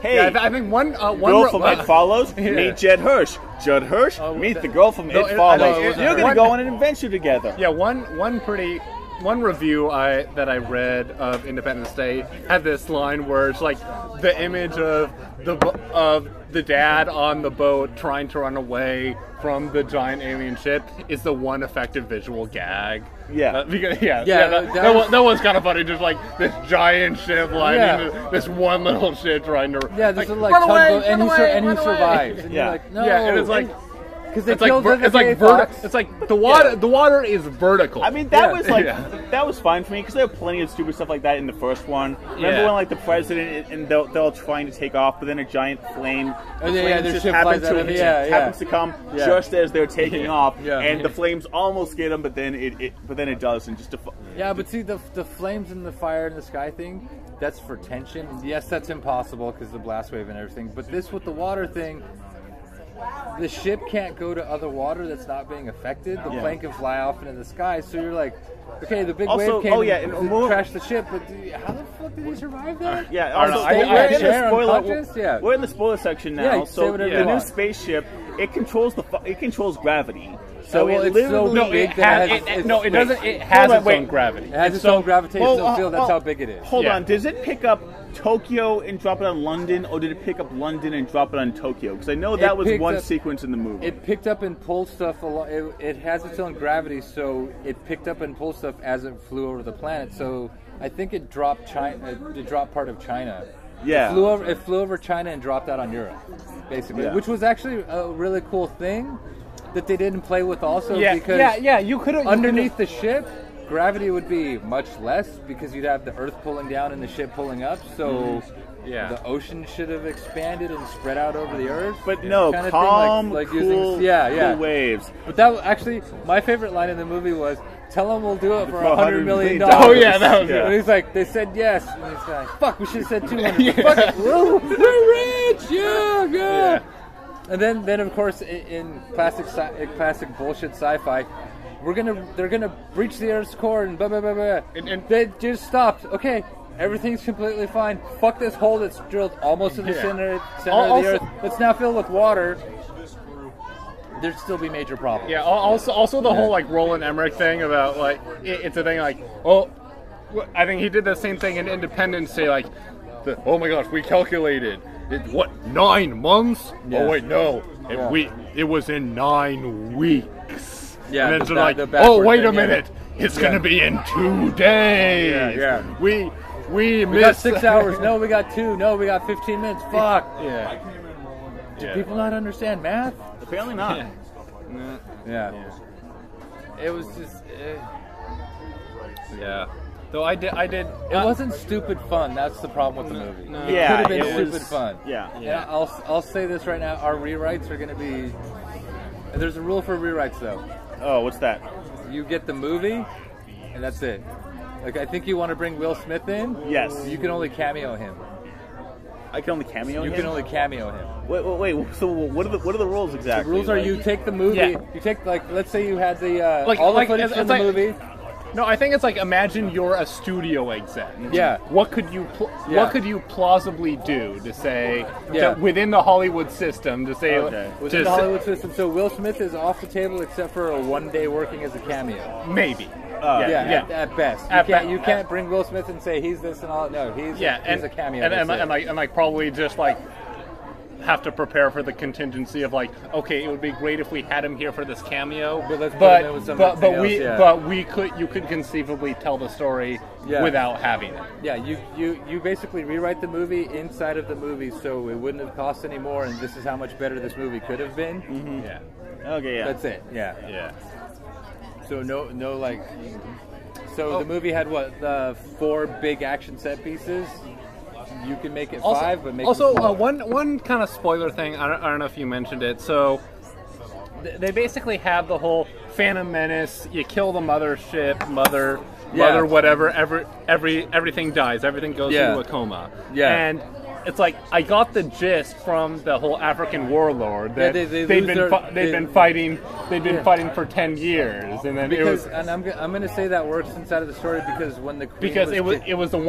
Hey, I think one girl from It Follows. Meet Judd Hirsch. Judd Hirsch. Meet the girl from It Follows. You're gonna go on an adventure together. Yeah, one review that I read of Independence Day had this line where it's like the image of the dad on the boat trying to run away from the giant alien ship is the one effective visual gag. Yeah. That was kind of funny. Just like this giant ship lining this one little ship trying to this is like tugboat, and he survives. And you're like, no. Yeah, and it's like. It's like the water is vertical. I mean, that was that was fine for me because there were plenty of stupid stuff like that in the first one. Remember when like the president and they're all trying to take off, but then a giant flame, just happens to come just as they're taking off, and the flames almost get them, but then it does, and just but see the flames and the fire in the sky thing, that's for tension. Yes, that's impossible because the blast wave and everything. But this with the water thing. The ship can't go to other water that's not being affected. The plane can fly off into the sky, so you're like, okay, the big wave came and crashed the ship, but how the fuck did he survive that? We're in the spoiler section now, so the new spaceship, it controls gravity. So it literally it has its own gravity. It has its own gravitational field. That's how big it is. Hold on, does it pick up Tokyo and drop it on London, or did it pick up London and drop it on Tokyo? Because I know that was one sequence in the movie. It picked up and pulled stuff along. It has its own gravity, so it picked up and pulled stuff as it flew over the planet. So I think it dropped China. It dropped part of China. Yeah, it flew over China and dropped out on Europe, basically, which was actually a really cool thing that they didn't play with also because you could have underneath the ship. Gravity would be much less because you'd have the Earth pulling down and the ship pulling up. So the ocean should have expanded and spread out over the Earth. But no, kind of calm, thing, cool, cool waves. But that actually, my favorite line in the movie was, "Tell them we'll do it for $100 million." Oh yeah, that was And he's like, they said yes, and he's like, "Fuck, we should have said 200." Fuck it, we're rich, yeah. And then of course in classic bullshit sci-fi. They're gonna breach the Earth's core and blah blah blah blah. And they just stopped. Okay, everything's completely fine. Fuck this hole that's drilled almost to the center of the Earth. It's now filled with water. There'd still be major problems. Yeah. Also the whole like Roland Emmerich thing about like it's a thing like I think he did the same thing in Independence Day. Like, oh my gosh, we calculated 9 months? Yeah. Oh wait, no, it was in 9 weeks. Yeah, and then like, wait a minute, it's gonna be in 2 days. We got 6 hours. No, we got 2. No, we got 15 minutes. Fuck. Do people not understand math? Apparently not. Yeah. It was just. Though I did. It wasn't stupid fun. That's the problem with the movie. No. It could have been stupid fun. Yeah. And I'll say this right now. Our rewrites are going to be. There's a rule for rewrites though. Oh, what's that? You get the movie, and that's it. Like, I think you want to bring Will Smith in. Yes. You can only cameo him. I can only cameo him? You can only cameo him. Wait. So what are the rules exactly? The rules are you take the movie. You take, like, let's say you had the all the footage from the movie. No, I think it's like, imagine you're a studio exec. Yeah. What could you plausibly do to say Yeah. within the Hollywood system to say Within the Hollywood system, so Will Smith is off the table except for a 1 day working as a cameo. maybe. At best. You At can't bring Will Smith and say he's this and all. No, he's a cameo. And like probably just like have to prepare for the contingency of like, okay, it would be great if we had him here for this cameo, but you could conceivably tell the story without having it. Yeah, you basically rewrite the movie inside of the movie, so it wouldn't have cost any more, and this is how much better this movie could have been. Mm-hmm. Yeah. Okay, yeah. That's it. Yeah. Yeah. So no like. So the movie had what, 4 big action set pieces. You can make it 5, but make also it small. one kind of spoiler thing. I don't know if you mentioned it. So they basically have the whole Phantom Menace. You kill the mothership, mother, whatever. Everything dies. Everything goes into a coma. Yeah. And it's like, I got the gist from the whole African warlord that they'd been fighting for 10 years, and then and I'm going to say that works inside of the story because when the Queen it was the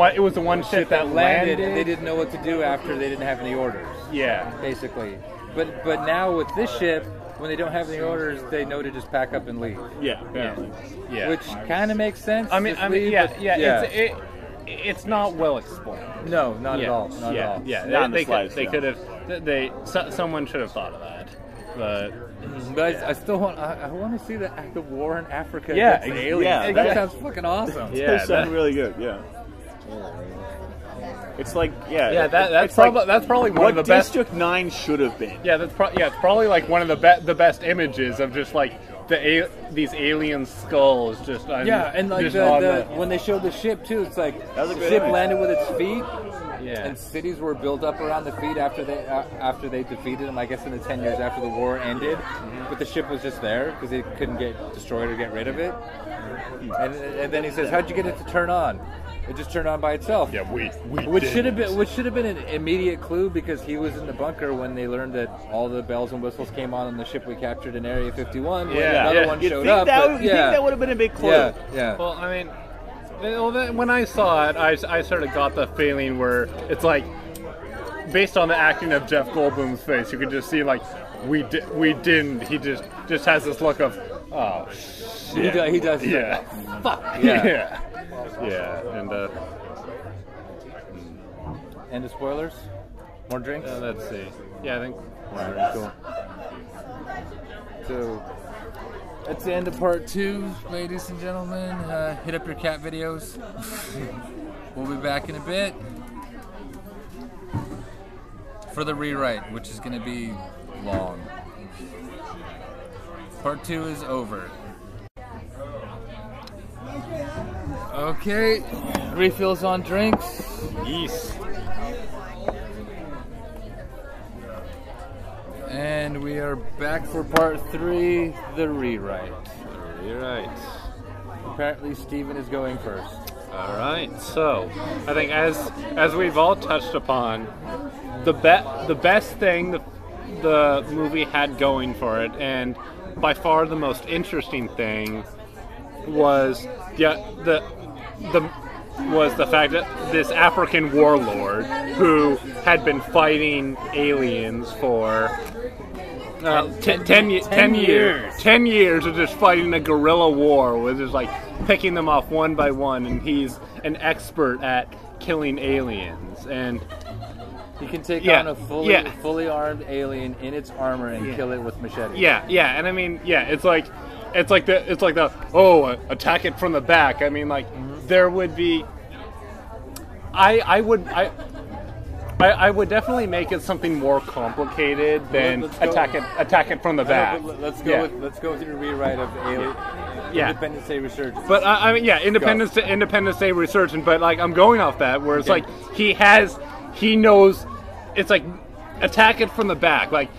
one ship that landed, they didn't know what to do after they didn't have any orders. Yeah, basically. But now with this ship, when they don't have any orders, they know to just pack up and leave. Yeah, apparently. Yeah. Which kind of makes sense. It's not well explained. No, not at all. Not at all. Yeah, they could have. Someone should have thought of that. But I still want. I want to see the war in Africa. Yeah, aliens. Yeah, that sounds fucking awesome. Yeah, that sounds really good. Yeah. It's like that's probably one of the best. District 9 should have been. Yeah, it's probably like one of the best images of just like these alien skulls just and like when they showed the ship too, it's like the ship landed with its feet. Yeah. And cities were built up around the feet after they defeated them, I guess in the 10 years after the war ended. But the ship was just there because they couldn't get destroyed or get rid of it. And then he says, "How'd you get it to turn on?" It just turned on by itself. Yeah, which should have been an immediate clue because he was in the bunker when they learned that all the bells and whistles came on the ship we captured in Area 51. When another one showed up. You think that would have been a big clue? Yeah. Well, I mean, when I saw it, I sort of got the feeling where it's like, based on the acting of Jeff Goldblum's face, you could just see like, we didn't. He just has this look of, oh shit. He does. Yeah. Like, fuck. Yeah. Yeah, and end of spoilers. More drinks. Let's see. Yeah, I think. Alright, cool. So that's the end of part 2, ladies and gentlemen. Hit up your cat videos. We'll be back in a bit for the rewrite, which is going to be long. Part 2 is over. Okay, refills on drinks. Yes. And we are back for part 3, the rewrite. Apparently Steven is going first. Alright, so I think as we've all touched upon, the best thing the movie had going for it, and by far the most interesting thing, was the fact that this African warlord who had been fighting aliens for 10 years of just fighting a guerrilla war, was just like picking them off one by one, and he's an expert at killing aliens, and he can take on a fully armed alien in its armor and kill it with machete. And I mean, it's like the attack it from the back. I mean, like there would be. I would definitely make it something more complicated than attack it from the back. Let's go with the rewrite of Independence Day Resurgence. But I mean, Independence Day Resurgence. But like, I'm going off that where it's like he knows. It's like attack it from the back. Like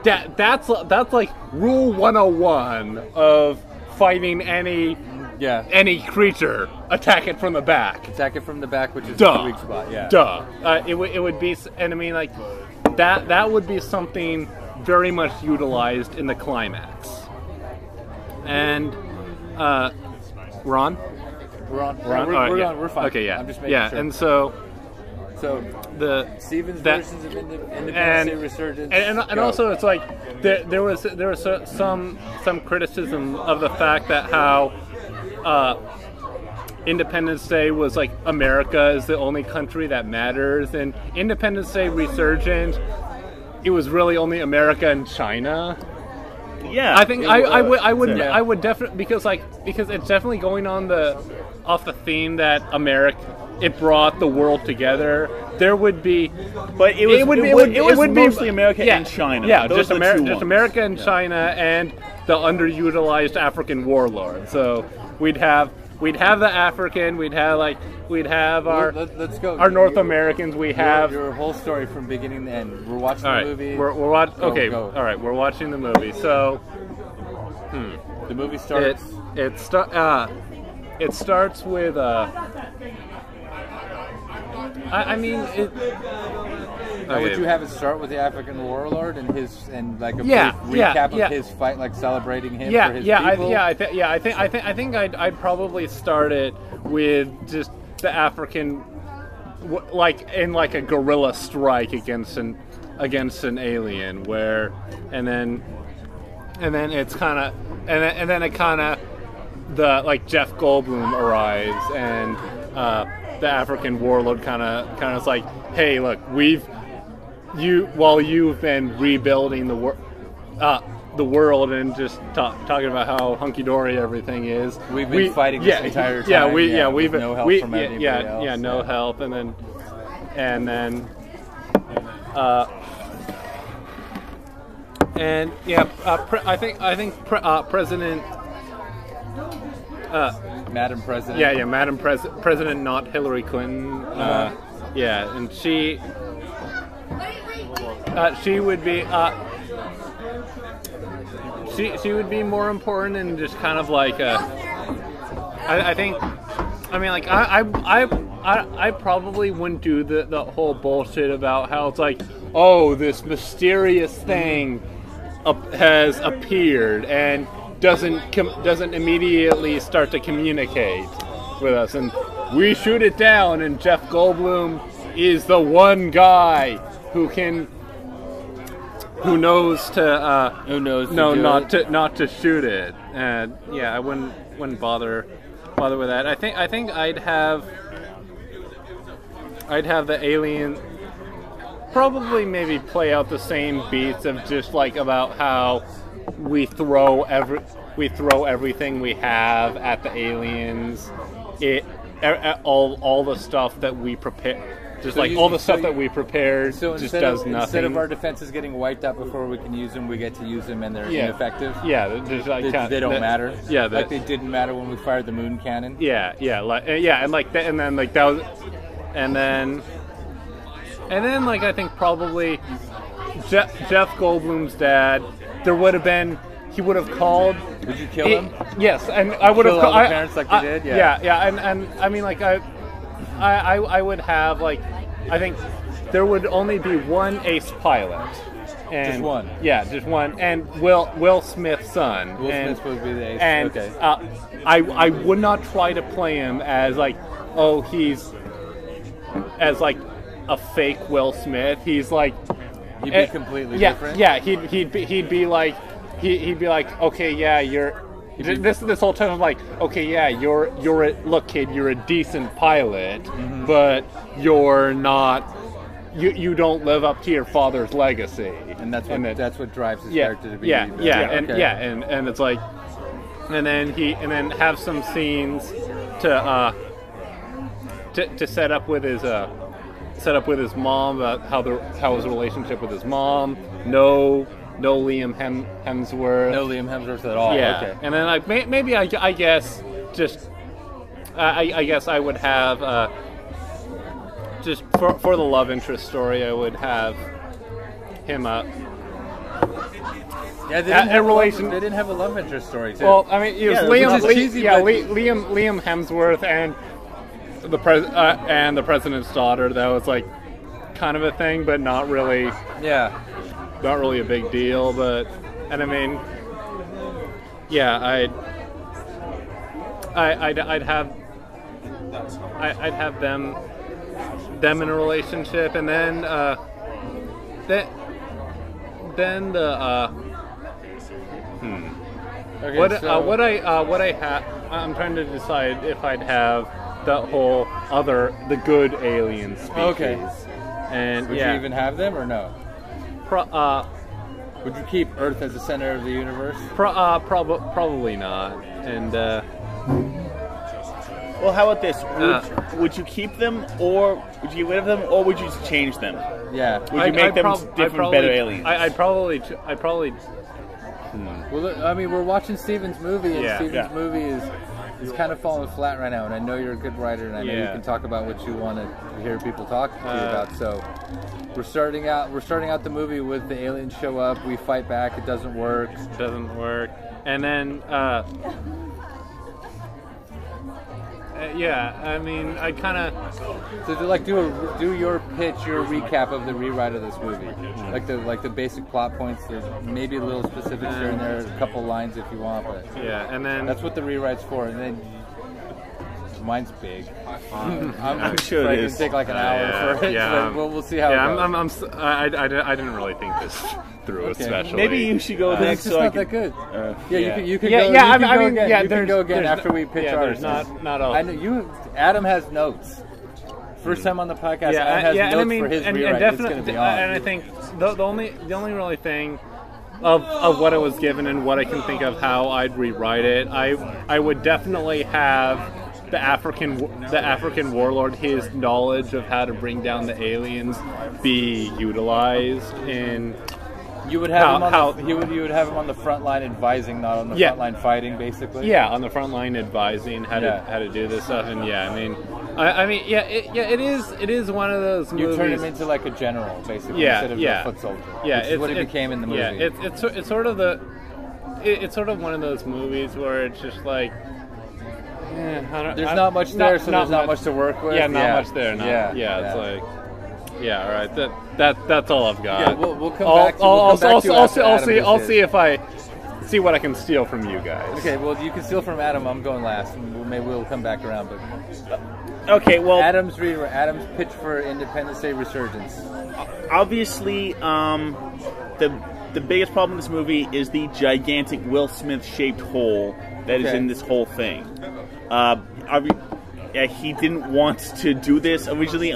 that's like rule 101 of fighting any creature. Attack it from the back. Attack it from the back, which is the weak spot. Yeah. It would be, and I mean, like that would be something very much utilized in the climax. And We're on. We're on. We're on. We're, All right, we're yeah. on. We're fine. Okay, yeah. I'm just making sure. And so the Steven's versions of Independence Day Resurgence, and also it's like there was some criticism of the fact that how Independence Day was like America is the only country that matters, and Independence Day Resurgence, it was really only America and China. Yeah, I think I would definitely because it's definitely going on off the theme that it brought the world together. There would be, but it would be mostly America and China. Yeah, just America and China and the underutilized African warlord. So we'd have the African, we'd have our let's go. Our North Americans. We have your whole story from beginning to end. We're watching the movie. We're watching. Okay, go. All right, we're watching the movie. So the movie starts. It starts with Would you have it start with the African warlord and brief recap of his fight, like celebrating him for his people? I think I'd probably start it with just the African, like in like a guerrilla strike against an alien, and then it's kind of the like Jeff Goldblum arrives and the African warlord kind of is like, hey, look, while you've been rebuilding the world and just talking about how hunky-dory everything is, we've been fighting this entire time. We've no help from anybody else. No help, and then President. Madam President. Madam President, not Hillary Clinton. And she would be she would be more important and just kind of like I probably wouldn't do the whole bullshit about how it's like, oh, this mysterious thing has appeared and doesn't immediately start to communicate with us, and we shoot it down, and Jeff Goldblum is the one guy who knows not to shoot it. And I wouldn't bother with that. I think I'd have the alien probably maybe play out the same beats of just like about how we throw everything we have at the aliens. All the stuff that we prepare, that we prepared, so just does nothing. Instead of our defenses getting wiped out before we can use them, we get to use them and they're ineffective. Yeah, they don't matter. Yeah, like they didn't matter when we fired the moon cannon. And then I think probably Jeff Goldblum's dad. He would have called. Would you kill him? Yes, and I would have called the parents like they did. And I mean, like I would have I think there would only be one ace pilot. And, just one. Yeah, just one, and Will Smith's son. Smith would be the ace. And okay. I would not try to play him as he's as a fake Will Smith. He's like. He'd be completely different. Yeah, he'd be like, okay, yeah, you're. This whole time I'm like, okay, yeah, look, kid, you're a decent pilot, but you're not. You don't live up to your father's legacy, and that's what drives his character to be. And it's like, and then have some scenes to set up with his mom about how his relationship with his mom. No Liam Hemsworth. No Liam Hemsworth at all. Yeah. Okay. And then maybe I guess just I guess I would have just for the love interest story, I would have him Yeah, they didn't have a love interest story too. Well, I mean, it was Liam Hemsworth and the president's daughter. That was kind of a thing, but not really. Yeah, not really a big deal. But I mean, yeah, I'd have them in a relationship, and then the Okay, what I have. I'm trying to decide if I'd have the whole the good alien species. Okay. And would you even have them or no? Would you keep Earth as the center of the universe? Probably not. And well, how about this? Would you keep them, or would you get rid of them, or would you just change them? Yeah. Would you make them different, better aliens? I'd probably. Well, I mean, we're watching Steven's movie, and Yeah. Steven's movie is kind of falling flat right now. And I know you're a good writer, and I know you can talk about what you want to hear people talk to you about. So we're starting out the movie with the aliens show up. We fight back. It doesn't work. And then. Yeah, I mean, I kind of so do your pitch, your recap of the rewrite of this movie, like the basic plot points. There's maybe a little specifics here and there, a couple lines if you want, but and then that's what the rewrite's for. And then mine's big. I'm sure it is. Take like an hour for it. Yeah, but we'll see how it goes. I didn't really think this through, especially. Maybe you should go next. It's not that good. You can go again after we pitch ours. Not all. I know Adam has notes. First time on the podcast, Adam has notes for his rewrite. It's going to be on. And I think the only really thing of what I was given and what I can think of how I'd rewrite it, I would definitely have the African warlord, his knowledge of how to bring down the aliens, be utilized in. You would have you would have him on the front line advising, not on the front line fighting, basically. Yeah, on the front line advising how to do this stuff, and it is one of those movies. You turn him into like a general, basically, instead of a foot soldier. Yeah, which is what it became in the movie. Yeah, it's sort of one of those movies where it's just like. There's not much there, so there's not much to work with. Yeah, not much there. It's like. Yeah, all right. That's all I've got. Yeah, we'll come back. I'll see if I see what I can steal from you guys. Okay, well you can steal from Adam. I'm going last, and maybe we'll come back around. But okay, well, Adam's pitch for Independence Day Resurgence. Obviously, the biggest problem in this movie is the gigantic Will Smith shaped hole that is in this whole thing. He didn't want to do this originally.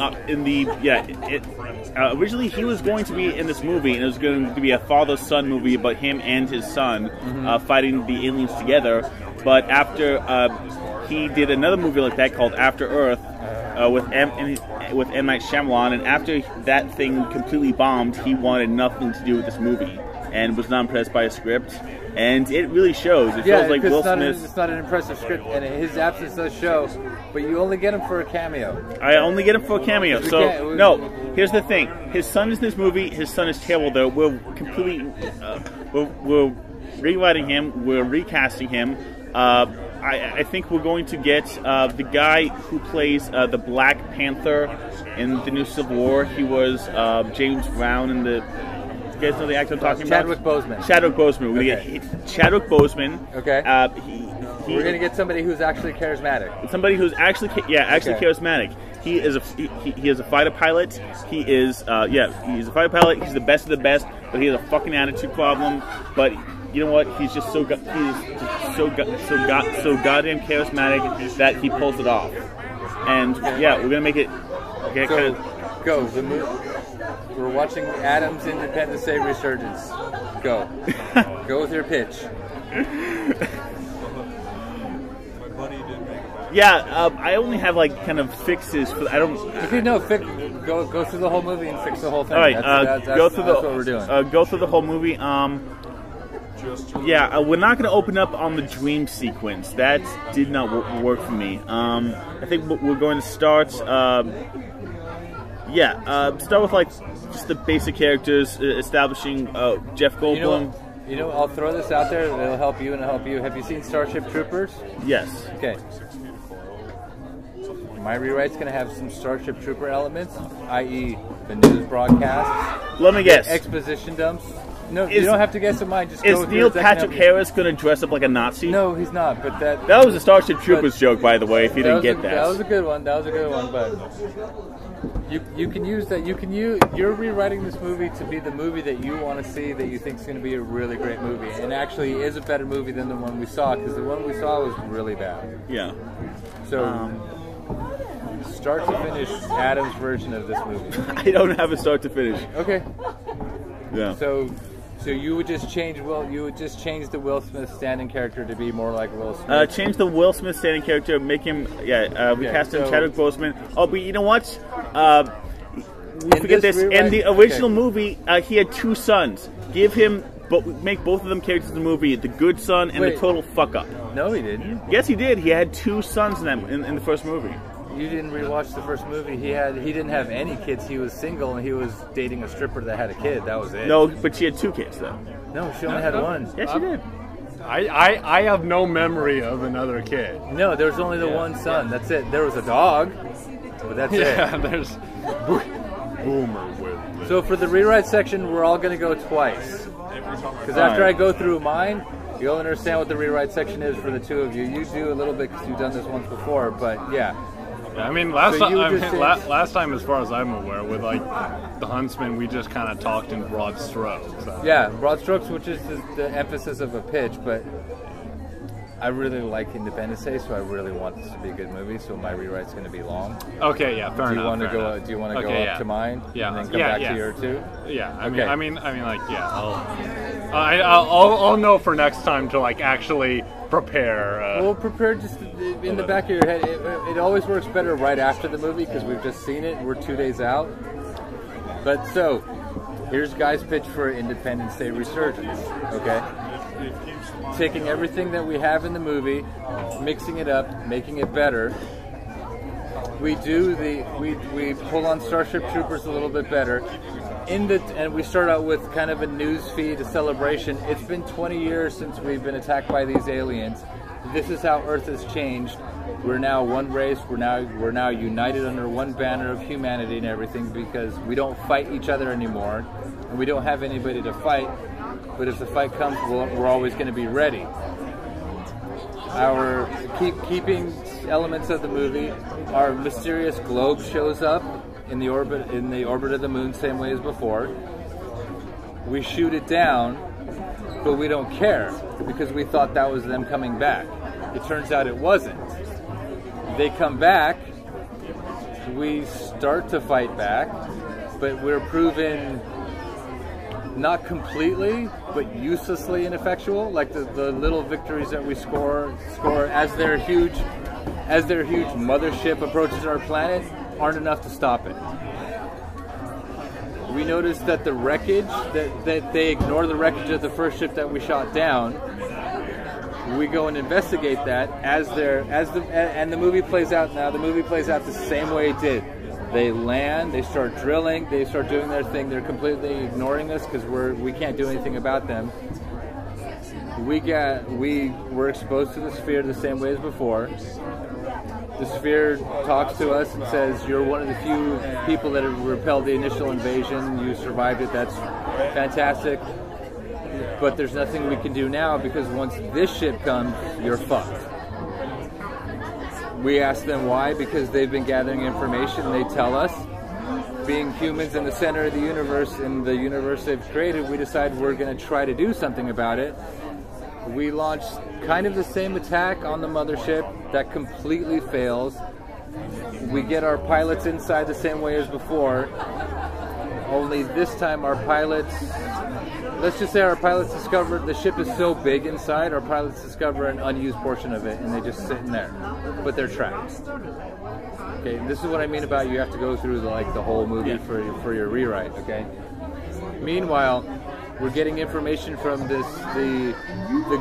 Originally he was going to be in this movie, and it was going to be a father-son movie about him and his son fighting the aliens together. But after he did another movie like that called After Earth with M. Night Shyamalan, and after that thing completely bombed, he wanted nothing to do with this movie and was not impressed by a script. And it really shows. It feels like Will Smith. It's not an impressive script, and his absence does show. But you only get him for a cameo. I only get him for a cameo. So no. Here's the thing. His son is in this movie. His son is terrible, though. We're completely. We're rewriting him. We're recasting him. I think we're going to get the guy who plays the Black Panther in the new Civil War. He was James Brown in the. You guys know the actor I'm talking about? Chadwick Boseman. Chadwick Boseman. We're going to get Chadwick Boseman. Okay. We're going to get somebody who's actually charismatic. Somebody who's actually charismatic. He is a fighter pilot. He is he's a fighter pilot. He's the best of the best, but he has a fucking attitude problem. But you know what? He's just so goddamn charismatic that he pulls it off. And we're going to make it. Okay, go. The movie. We're watching Adam's Independence Day Resurgence. Go. Go with your pitch. I only have like kind of fixes. I don't. Go through the whole movie and fix the whole thing. All right, that's what we're doing. Go through the whole movie. We're not going to open up on the dream sequence. That did not work for me. I think we're going to start. Start with like just the basic characters, establishing Jeff Goldblum. I'll throw this out there. It'll help you and it'll help you. Have you seen Starship Troopers? Yes. Okay. My rewrite's going to have some Starship Trooper elements, i.e. the news broadcasts. Let me guess. Exposition dumps. No, you don't have to guess at mine. Just go is with Neil your second Patrick option. Harris going to dress up like a Nazi? No, he's not. But that That was a Starship Troopers joke, by the way. If you didn't get that, that was a good one. That was a good one. But you can use that. You're rewriting this movie to be the movie that you want to see, that you think is going to be a really great movie, and actually is a better movie than the one we saw, because the one we saw was really bad. Yeah. So. Start to finish, Adam's version of this movie. I don't have a start to finish. Okay. Yeah. So you would just change the Will Smith standing character to be more like Will Smith. Change the Will Smith standing character, make him recast him Chadwick Boseman. Oh, but you know what? We forget this. In the original movie, he had 2 sons. Make both of them characters in the movie, the good son and the total fuck up. No, he didn't. Yes, he did. He had 2 sons in the first movie. You didn't rewatch the first movie. He didn't have any kids. He was single and he was dating a stripper that had a kid. That was it. No, but she had 2 kids though. No, she only had one. Yes, she did. I have no memory of another kid. No, there was only the one son. That's it. There was a dog, but that's it. Yeah, there's Boomer with. So for the rewrite section, we're all going to go twice. Because after I go through mine, you'll understand what the rewrite section is for the 2 of you. You do a little bit because you've done this once before, but yeah. I mean, last time, as far as I'm aware, with like the Huntsman, we just kind of talked in broad strokes. So. Yeah, broad strokes, which is the emphasis of a pitch, but I really like Independence Day, so I really want this to be a good movie. So my rewrite's going to be long. Okay, yeah, fair enough. Do you want to go up to mine? Yeah, and then come back to your 2? Yeah, I mean, like, yeah, I'll know for next time to like actually prepare. Well, prepare just in the back of your head. It always works better right after the movie because we've just seen it. We're 2 days out. But so, here's Guy's pitch for Independence Day Resurgence. Okay, taking everything that we have in the movie, mixing it up, making it better. We pull on Starship Troopers a little bit better. And we start out with kind of a news feed, a celebration. It's been 20 years since we've been attacked by these aliens. This is how Earth has changed. We're now one race. We're now united under one banner of humanity and everything, because we don't fight each other anymore, and we don't have anybody to fight. But if the fight comes, we're always going to be ready. Our keeping elements of the movie, our mysterious globe shows up in the orbit of the moon, same way as before. We shoot it down, but we don't care because we thought that was them coming back. It turns out it wasn't. They come back, we start to fight back, but we're proven not completely, but uselessly ineffectual. Like the little victories that we score as their huge mothership approaches our planet aren't enough to stop it. We noticed that the wreckage, that they ignore the wreckage of the first ship that we shot down. We go and investigate that and the movie plays out now. The movie plays out the same way it did. They land, they start drilling, they start doing their thing. They're completely ignoring us because we can't do anything about them. We were exposed to the sphere the same way as before. The sphere talks to us and says, you're one of the few people that have repelled the initial invasion. You survived it. That's fantastic. But there's nothing we can do now because once this ship comes, you're fucked. We ask them why, because they've been gathering information. They tell us. Being humans in the center of the universe, in the universe they've created, we decide we're going to try to do something about it. We launch kind of the same attack on the mothership that completely fails. We get our pilots inside the same way as before, only this time our pilots, let's just say our pilots discover the ship is so big inside, our pilots discover an unused portion of it and they just sit in there, but they're trapped. Okay, this is what I mean about you have to go through the whole movie for your rewrite, okay? Meanwhile, we're getting information from the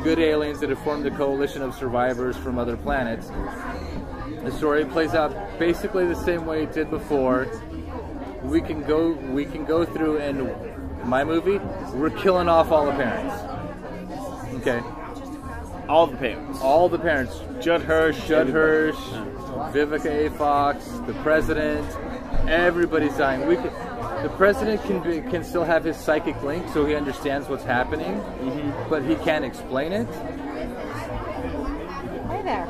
good aliens that have formed a coalition of survivors from other planets. The story plays out basically the same way it did before. We can go through, and my movie, we're killing off all the parents. Okay. All the parents. All the parents. Judd Hirsch, Vivica A. Fox, the president. Everybody's dying. The president can still have his psychic link, so he understands what's happening, but he can't explain it. Hi there.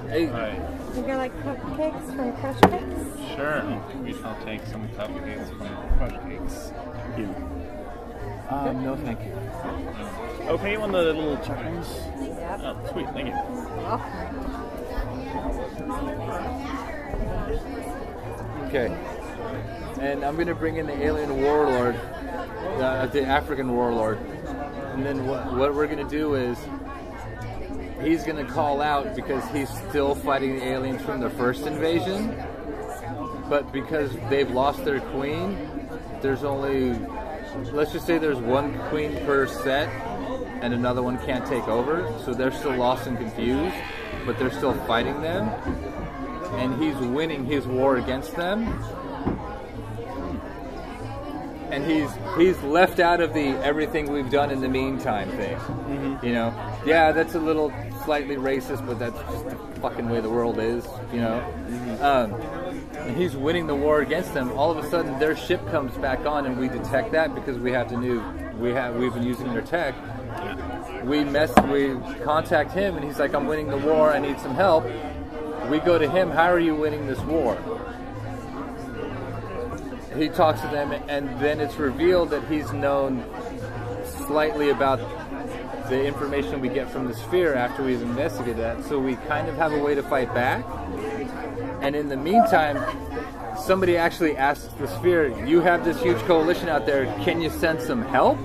Hey. Right. Would you like cupcakes from Crush Cakes? Sure. I'll take some cupcakes from Crush Cakes. No, thank you. Okay, one of the little chimes. Yep. Oh, sweet, thank you. Okay. And I'm going to bring in the alien warlord, the African warlord. And then what we're going to do is he's going to call out because he's still fighting the aliens from the first invasion. But because they've lost their queen, there's only, let's just say there's one queen per set and another one can't take over. So they're still lost and confused, but they're still fighting them. And he's winning his war against them. And he's left out of the everything we've done in the meantime thing. You know? Yeah, that's a little slightly racist, but that's just the fucking way the world is, you know? And he's winning the war against them. All of a sudden, their ship comes back on, and we detect that because we've been using their tech. We contact him, and he's like, "I'm winning the war. I need some help." We go to him. How are you winning this war? He talks to them, and then it's revealed that he's known slightly about the information we get from the sphere after we've investigated that. So we kind of have a way to fight back. And in the meantime, somebody actually asks the sphere, "You have this huge coalition out there. Can you send some help?"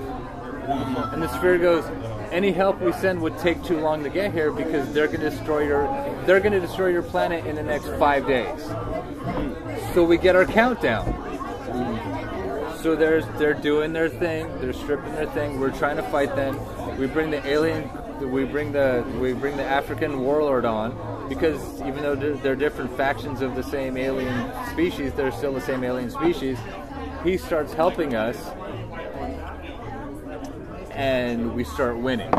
And the sphere goes, "Any help we send would take too long to get here because they're going to destroy your planet in the next 5 days." So we get our countdown. So they're doing their thing. They're stripping their thing. We're trying to fight them. We bring the alien. We bring the African warlord on because even though they're different factions of the same alien species, they're still the same alien species. He starts helping us, and we start winning.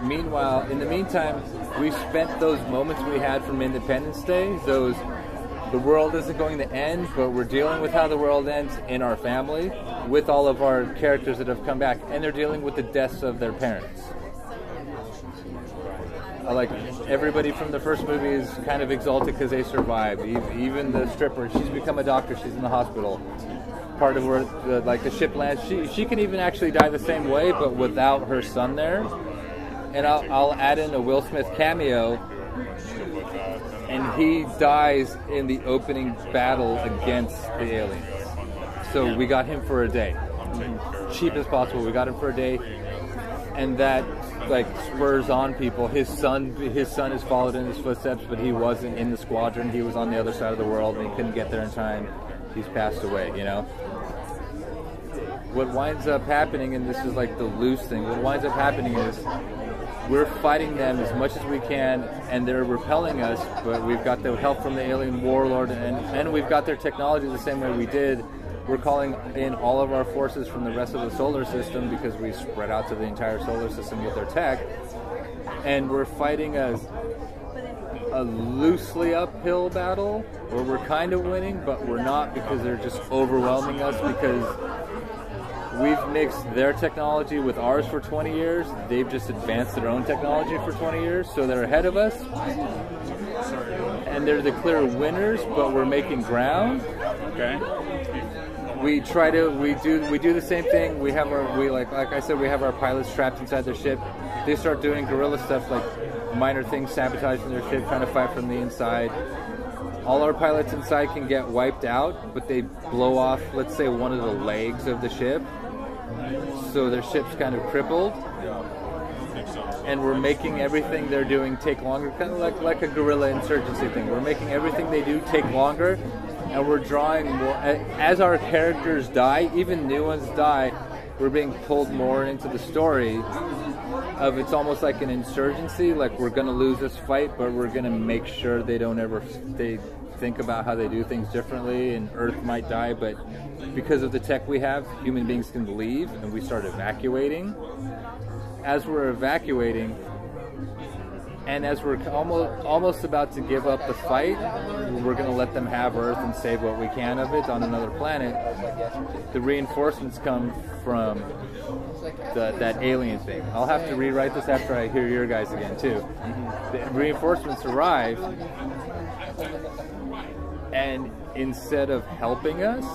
Meanwhile, in the meantime, we spent those moments we had from Independence Day, the world isn't going to end, but we're dealing with how the world ends in our family with all of our characters that have come back, and they're dealing with the deaths of their parents. Like, everybody from the first movie is kind of exalted because they survived. Even the stripper, she's become a doctor, she's in the hospital. Part of where the ship lands, she can even actually die the same way, but without her son there. And I'll add in a Will Smith cameo, and he dies in the opening battle against the aliens. So we got him for a day. Cheap as possible, we got him for a day. And that spurs on people. His son has followed in his footsteps, but he wasn't in the squadron. He was on the other side of the world and he couldn't get there in time. He's passed away, you know. What winds up happening, and this is like the loose thing, what winds up happening is we're fighting them as much as we can, and they're repelling us, but we've got the help from the alien warlord, and we've got their technology the same way we did. We're calling in all of our forces from the rest of the solar system because we spread out to the entire solar system with their tech, and we're fighting a loosely uphill battle where we're kind of winning, but we're not because they're just overwhelming us because we've mixed their technology with ours for 20 years. They've just advanced their own technology for 20 years, so they're ahead of us. And they're the clear winners, but we're making ground. Okay. We do the same thing. We have like I said, we have our pilots trapped inside their ship. They start doing guerrilla stuff like minor things, sabotaging their ship, trying to fight from the inside. All our pilots inside can get wiped out, but they blow off, let's say, one of the legs of the ship. So their ship's kind of crippled. And we're making everything they're doing take longer, kind of like a guerrilla insurgency thing. We're making everything they do take longer, and we're drawing more. As our characters die, even new ones die, we're being pulled more into the story of it's almost like an insurgency, like we're going to lose this fight, but we're going to make sure they think about how they do things differently, and Earth might die, but because of the tech we have, human beings can leave, and we start evacuating. As we're evacuating, And as we're almost about to give up the fight, we're going to let them have Earth and save what we can of it on another planet. The reinforcements come from that alien thing. I'll have to rewrite this after I hear your guys again, too. The reinforcements arrive, and instead of helping us,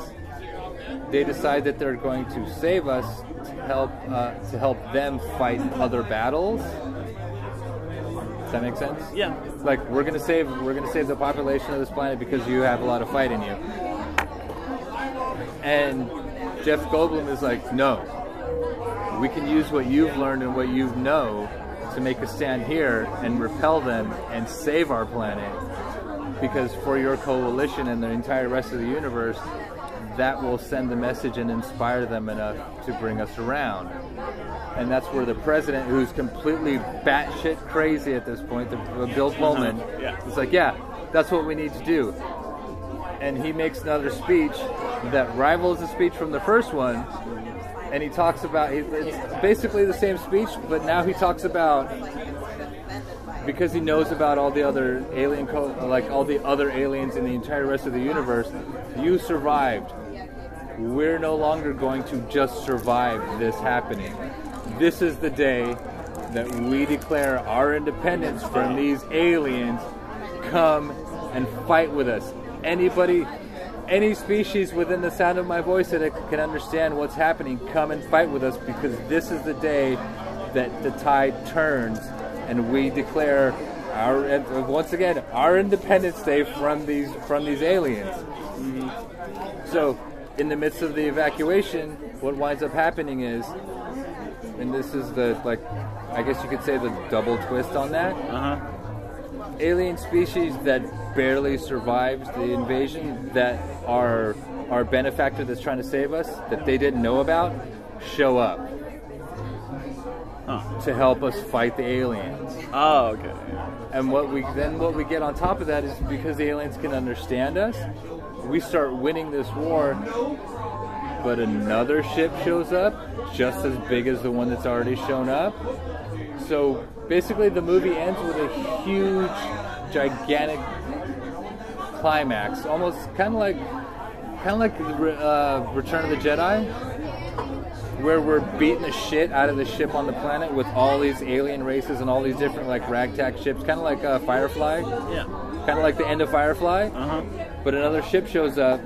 they decide that they're going to save us to help them fight other battles. Does that make sense? Yeah. Like we're gonna save the population of this planet because you have a lot of fight in you. And Jeff Goldblum is like, no, we can use what you've learned and what you know to make a stand here and repel them and save our planet. Because for your coalition and the entire rest of the universe, that will send the message and inspire them enough to bring us around. And that's where the president, who's completely batshit crazy at this point, Bill Pullman, is like, yeah, that's what we need to do. And he makes another speech that rivals the speech from the first one. And he talks about, it's basically the same speech, but now he talks about, because he knows about all the other all the other aliens in the entire rest of the universe, you survived. We're no longer going to just survive this happening. This is the day that we declare our independence from these aliens. Come and fight with us. Anybody, any species within the sound of my voice that can understand what's happening, come and fight with us, because this is the day that the tide turns and we declare once again our Independence Day from these aliens. So in the midst of the evacuation, what winds up happening is, and this is I guess you could say the double twist on that. Alien species that barely survived the invasion, that our benefactor that's trying to save us, that they didn't know about, show up to help us fight the aliens. Oh, okay. And what we get on top of that is, because the aliens can understand us, we start winning this war, but another ship shows up just as big as the one that's already shown up. So basically the movie ends with a huge, gigantic climax, almost kind of like Return of the Jedi, where we're beating the shit out of the ship on the planet with all these alien races and all these different ragtag ships, kind of like Firefly. Yeah. Kind of like the end of Firefly. But another ship shows up,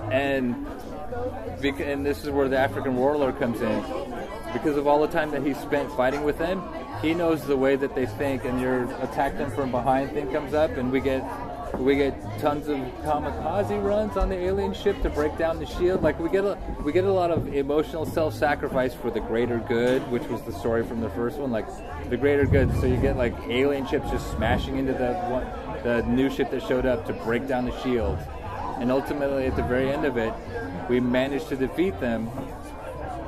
and this is where the African warlord comes in. Because of all the time that he spent fighting with them, he knows the way that they think, and your attack them from behind thing comes up, and we get tons of kamikaze runs on the alien ship to break down the shield. We get a lot of emotional self-sacrifice for the greater good, which was the story from the first one, the greater good. So you get alien ships just smashing into the new ship that showed up to break down the shield, and ultimately at the very end of it, we managed to defeat them.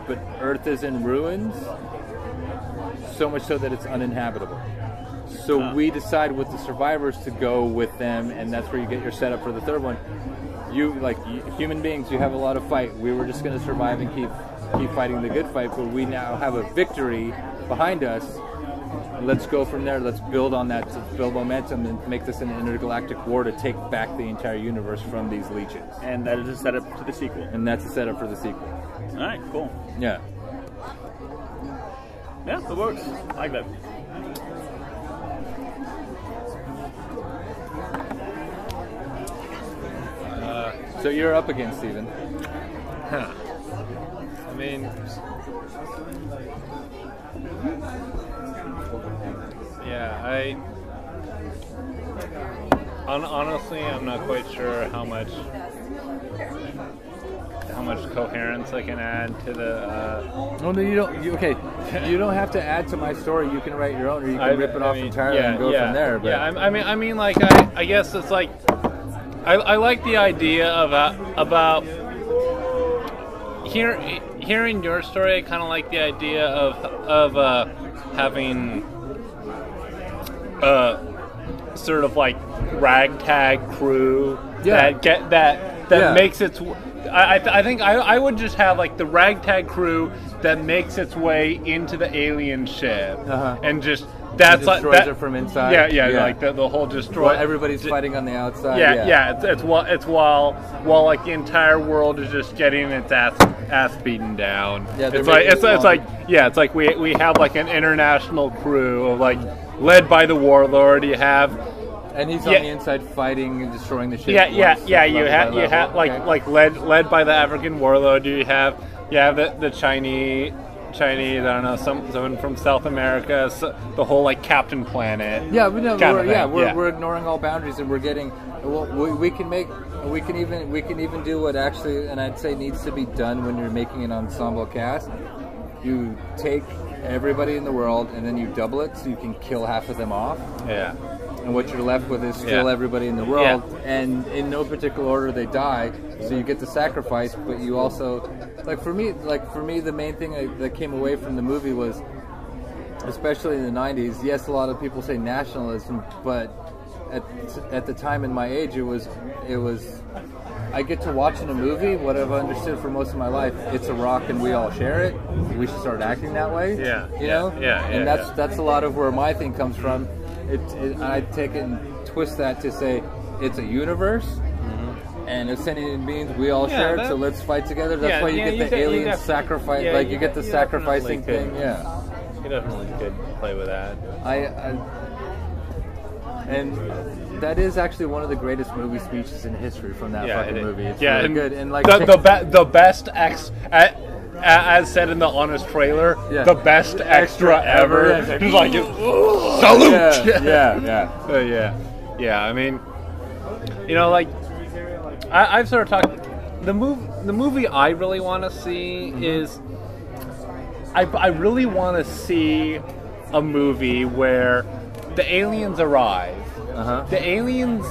But Earth is in ruins, so much so that it's uninhabitable. So we decide with the survivors to go with them, and that's where you get your setup for the third one. You human beings, you have a lot of fight. We were just going to survive and keep fighting the good fight, but we now have a victory behind us. Let's go from there. Let's build on that, to build momentum and make this an intergalactic war to take back the entire universe from these leeches. And that is a setup to the sequel. And that's a setup for the sequel. All right, cool. Yeah. Yeah, it works. I like that. So you're up again, Steven. I mean, yeah, honestly, I'm not quite sure how much coherence I can add to the. Oh no, you don't. You don't have to add to my story. You can write your own, or you can rip it off entirely and go from there. But. Yeah, I mean, I guess it's I like the idea of about hearing your story. I kind of like the idea of having sort of ragtag crew that makes its. I think I would just have the ragtag crew that makes its way into the alien ship and just That's it destroys her from inside. Yeah. Like the whole destroy. Well, everybody's fighting on the outside. It's while like the entire world is just getting its ass beaten down. Yeah, it's like we have like an international crew of like led by the warlord. You have. And he's on the inside fighting and destroying the ship. You have like led by the African warlord. You have the Chinese. I don't know, someone from South America. So the whole like Captain Planet. Yeah, we're ignoring all boundaries, and we're getting. We can even do what actually, and I'd say needs to be done when you're making an ensemble cast. You take everybody in the world, and then you double it, so you can kill half of them off. Yeah. And what you're left with is still everybody in the world, and in no particular order they die. So you get the sacrifice, but you also, like for me, the main thing that came away from the movie was, especially in the '90s. Yes, a lot of people say nationalism, but at the time in my age, it was. I get to watch in a movie what I've understood for most of my life. It's a rock, and we all share it. We should start acting that way. And that's a lot of where my thing comes from. I take it and twist that to say it's a universe, and as sentient beings, we all share it. So let's fight together. That's why you get the alien sacrifice. You get the sacrificing thing. Yeah, you definitely could play with that. And that is actually one of the greatest movie speeches in history from that fucking movie. It's really good. And like the best as said in the honest trailer, the best extra ever. He's like, salute! Yeah. I mean, like, I've sort of talked. The movie I really want to see is, I really want to see a movie where the aliens arrive. The aliens,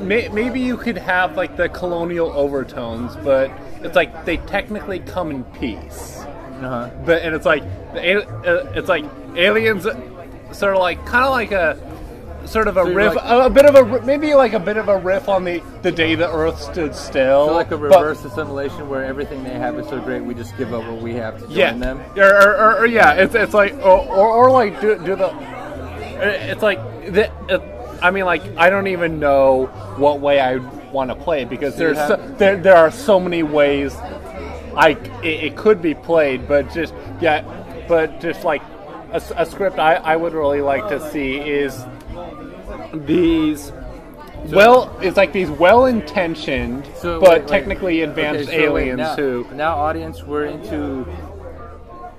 maybe you could have like the colonial overtones, but it's like they technically come in peace. But and it's like aliens, sort of like kind of like a sort of a riff, like, maybe like a bit of a riff on the day the Earth stood still. So like a reverse assimilation where everything they have is so great, we just give up what we have to join them. It's like or like do the. It's like I mean, like, I don't even know what way I want to play it because there are so many ways it could be played, but just like a script I would really like to see is these. It's like these well-intentioned but technically advanced aliens who. Now, audience, we're into.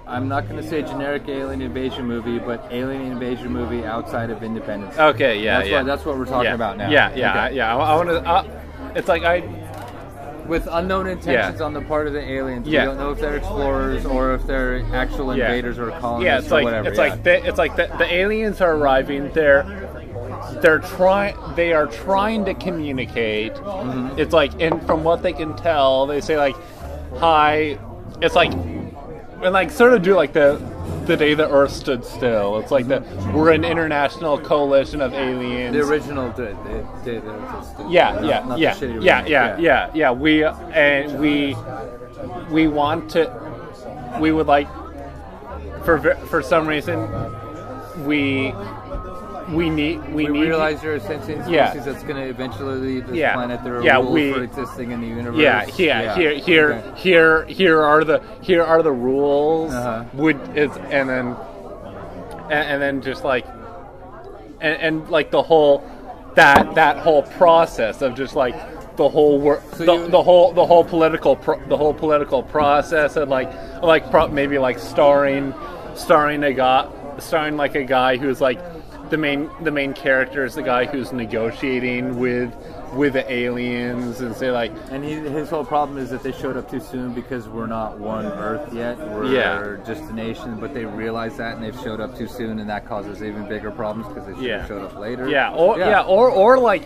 I'm not going to say generic alien invasion movie, but alien invasion movie outside of Independence. Okay, that's what we're talking about now. I want to. It's like with unknown intentions on the part of the aliens. We don't know if they're explorers or if they're actual invaders or colonists or whatever. It's like the aliens are arriving. They are trying to communicate. It's like, and from what they can tell, they say like, "Hi." It's like. And like sort of do like the day the Earth stood still. It's like we're an international coalition of aliens. The original day the Earth stood still. We want to. We would like for some reason we realize you're a sentient species that's going to eventually leave this planet. There are rules for existing in the universe. Here are the rules. And then just like and like the whole that whole process of just like the whole the whole political process and maybe like starring like a guy who's like. The main character is the guy who's negotiating with the aliens and say like. And his whole problem is that they showed up too soon because we're not one Earth yet. We're just a nation, but they realize that and they've showed up too soon, and that causes even bigger problems because they should have showed up later. Or like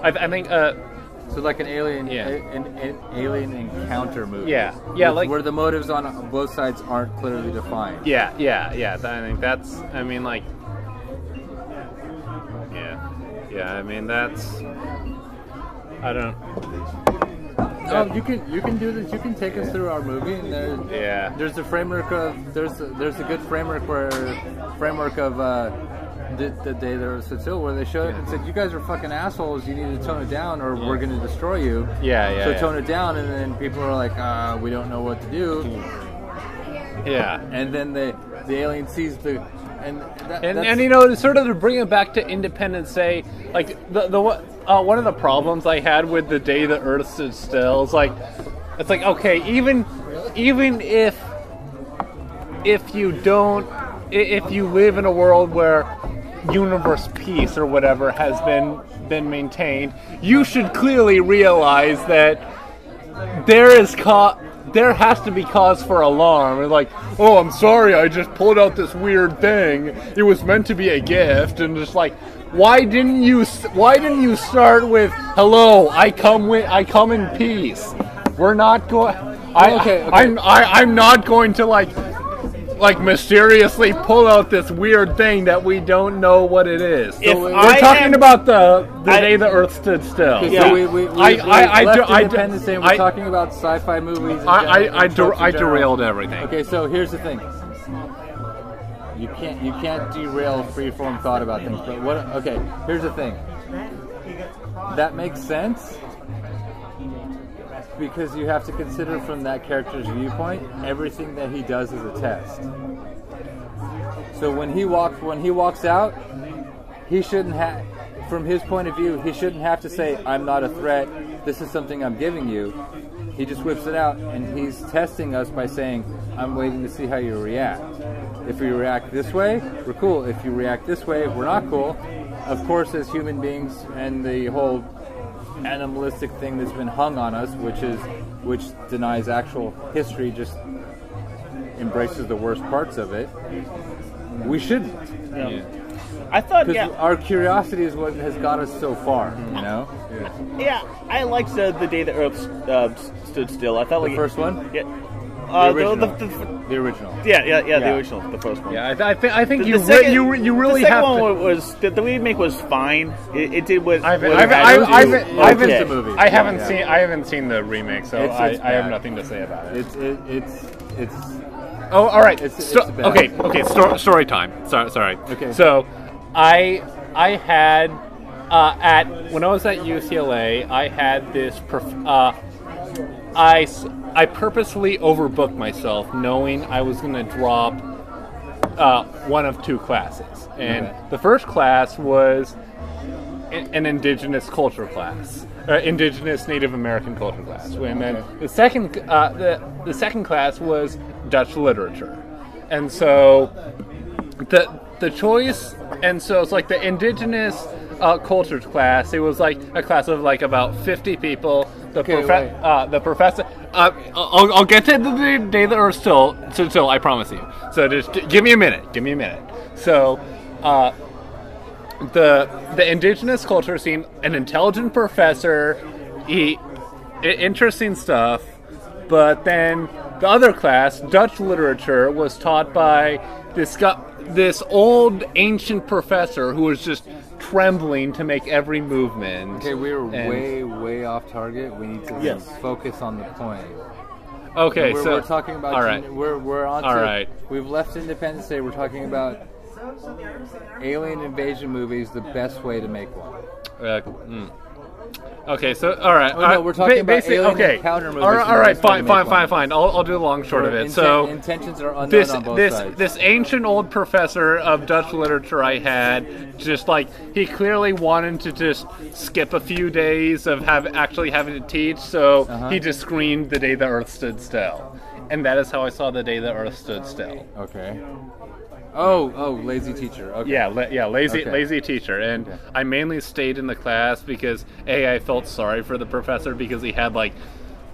I think. So like an alien, an alien encounter movie. Like where the motives on both sides aren't clearly defined. I think that's. I mean, like. I mean, that's. I don't. you can do this. You can take us through our movie, and there's the framework of there's a good framework of the day there was still where they showed and said, you guys are fucking assholes. You need to tone it down, or we're going to destroy you. So tone it down, and then people are like, we don't know what to do. And then the alien sees the. And you know, sort of to bring it back to Independence Day, like one of the problems I had with the day the Earth stood still is like, it's like, okay, even if you live in a world where universe peace or whatever has been maintained, you should clearly realize that there has to be cause for alarm. It's like, oh, I'm sorry, I just pulled out this weird thing. It was meant to be a gift, and just like, why didn't you start with, hello, I come in peace. We're not going. I'm not going to like mysteriously pull out this weird thing that we don't know what it is. So we're talking about the day the Earth stood still. So we're talking about sci-fi movies. I derailed everything. Okay, so here's the thing. You can't derail freeform thought about things. But okay, here's the thing. That makes sense. Because you have to consider from that character's viewpoint, everything that he does is a test. So when he walks out, he shouldn't have, from his point of view, he shouldn't have to say, I'm not a threat, this is something I'm giving you. He just whips it out, and he's testing us by saying, I'm waiting to see how you react. If you react this way, we're cool. If you react this way, we're not cool. Of course, as human beings, and the whole animalistic thing that's been hung on us, which denies actual history, just embraces the worst parts of it. We shouldn't. I thought, our curiosity is what has got us so far. You know. I liked the day the Earth stood still. I thought the first one. Yeah. The original. The original, the first one. Yeah, I think you really the have second to. one was the remake was fine. It did what I haven't seen the remake, so I have nothing to say about it. It's. Oh, all right. It's okay. Story time. Sorry. Okay. So, I had when I was at UCLA, I had this. I purposely overbooked myself, knowing I was going to drop one of two classes, and the first class was an indigenous culture class, indigenous Native American culture class, and then the second class was Dutch literature, and so the choice, and so it's like the indigenous culture class. It was like a class of like about 50 people. The professor. I'll get to the day that are still. I promise you. So just give me a minute. So, the indigenous culture scene, an intelligent professor, interesting stuff. But then the other class, Dutch literature, was taught by this old ancient professor who was just trembling to make every movement. Okay, we're way off target. We need to focus on the point. Okay, we're talking about. All right. We're on. All right. We've left Independence Day. We're talking about alien invasion movies. The best way to make one. Okay, so all right. No, we're talking about alien encounter movies. All right, fine. I'll do the long short of it. So intentions are unknown on both sides. This ancient old professor of Dutch literature I had, just like he clearly wanted to just skip a few days of actually having to teach, so he just screened The Day the Earth Stood Still, and that is how I saw The Day the Earth Stood Still. Okay. Oh, lazy teacher. Okay. Lazy teacher. And I mainly stayed in the class because I felt sorry for the professor because he had like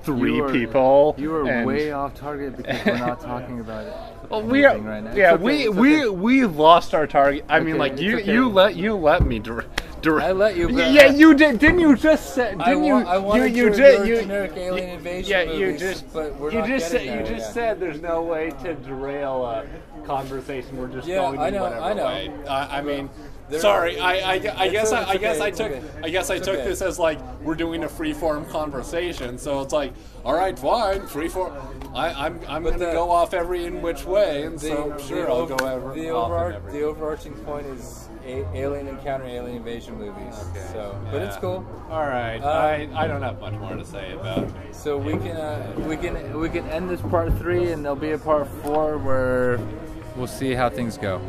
three people. You were way off target because we're not talking about it. Well, we are right now. Yeah, we lost our target. I mean, like you let me. I let you. Yeah, you did. Didn't you just say? Didn't you? I wanted you did. Generic alien invasion. Yeah, movies, but we're not getting there. You just said there's no way to derail a conversation. We're just going in whatever way. I mean, Sorry, I guess I took okay. this as like we're doing a free-form conversation. So it's like, all right, fine, free-form. I'm going to go off every in which way, and so sure I'll go ever. The overarching point is alien encounter, alien invasion movies. Okay. So, but it's cool. All right, I don't have much more to say about it. So we can end this part 3, and there'll be a part 4 where we'll see how things go.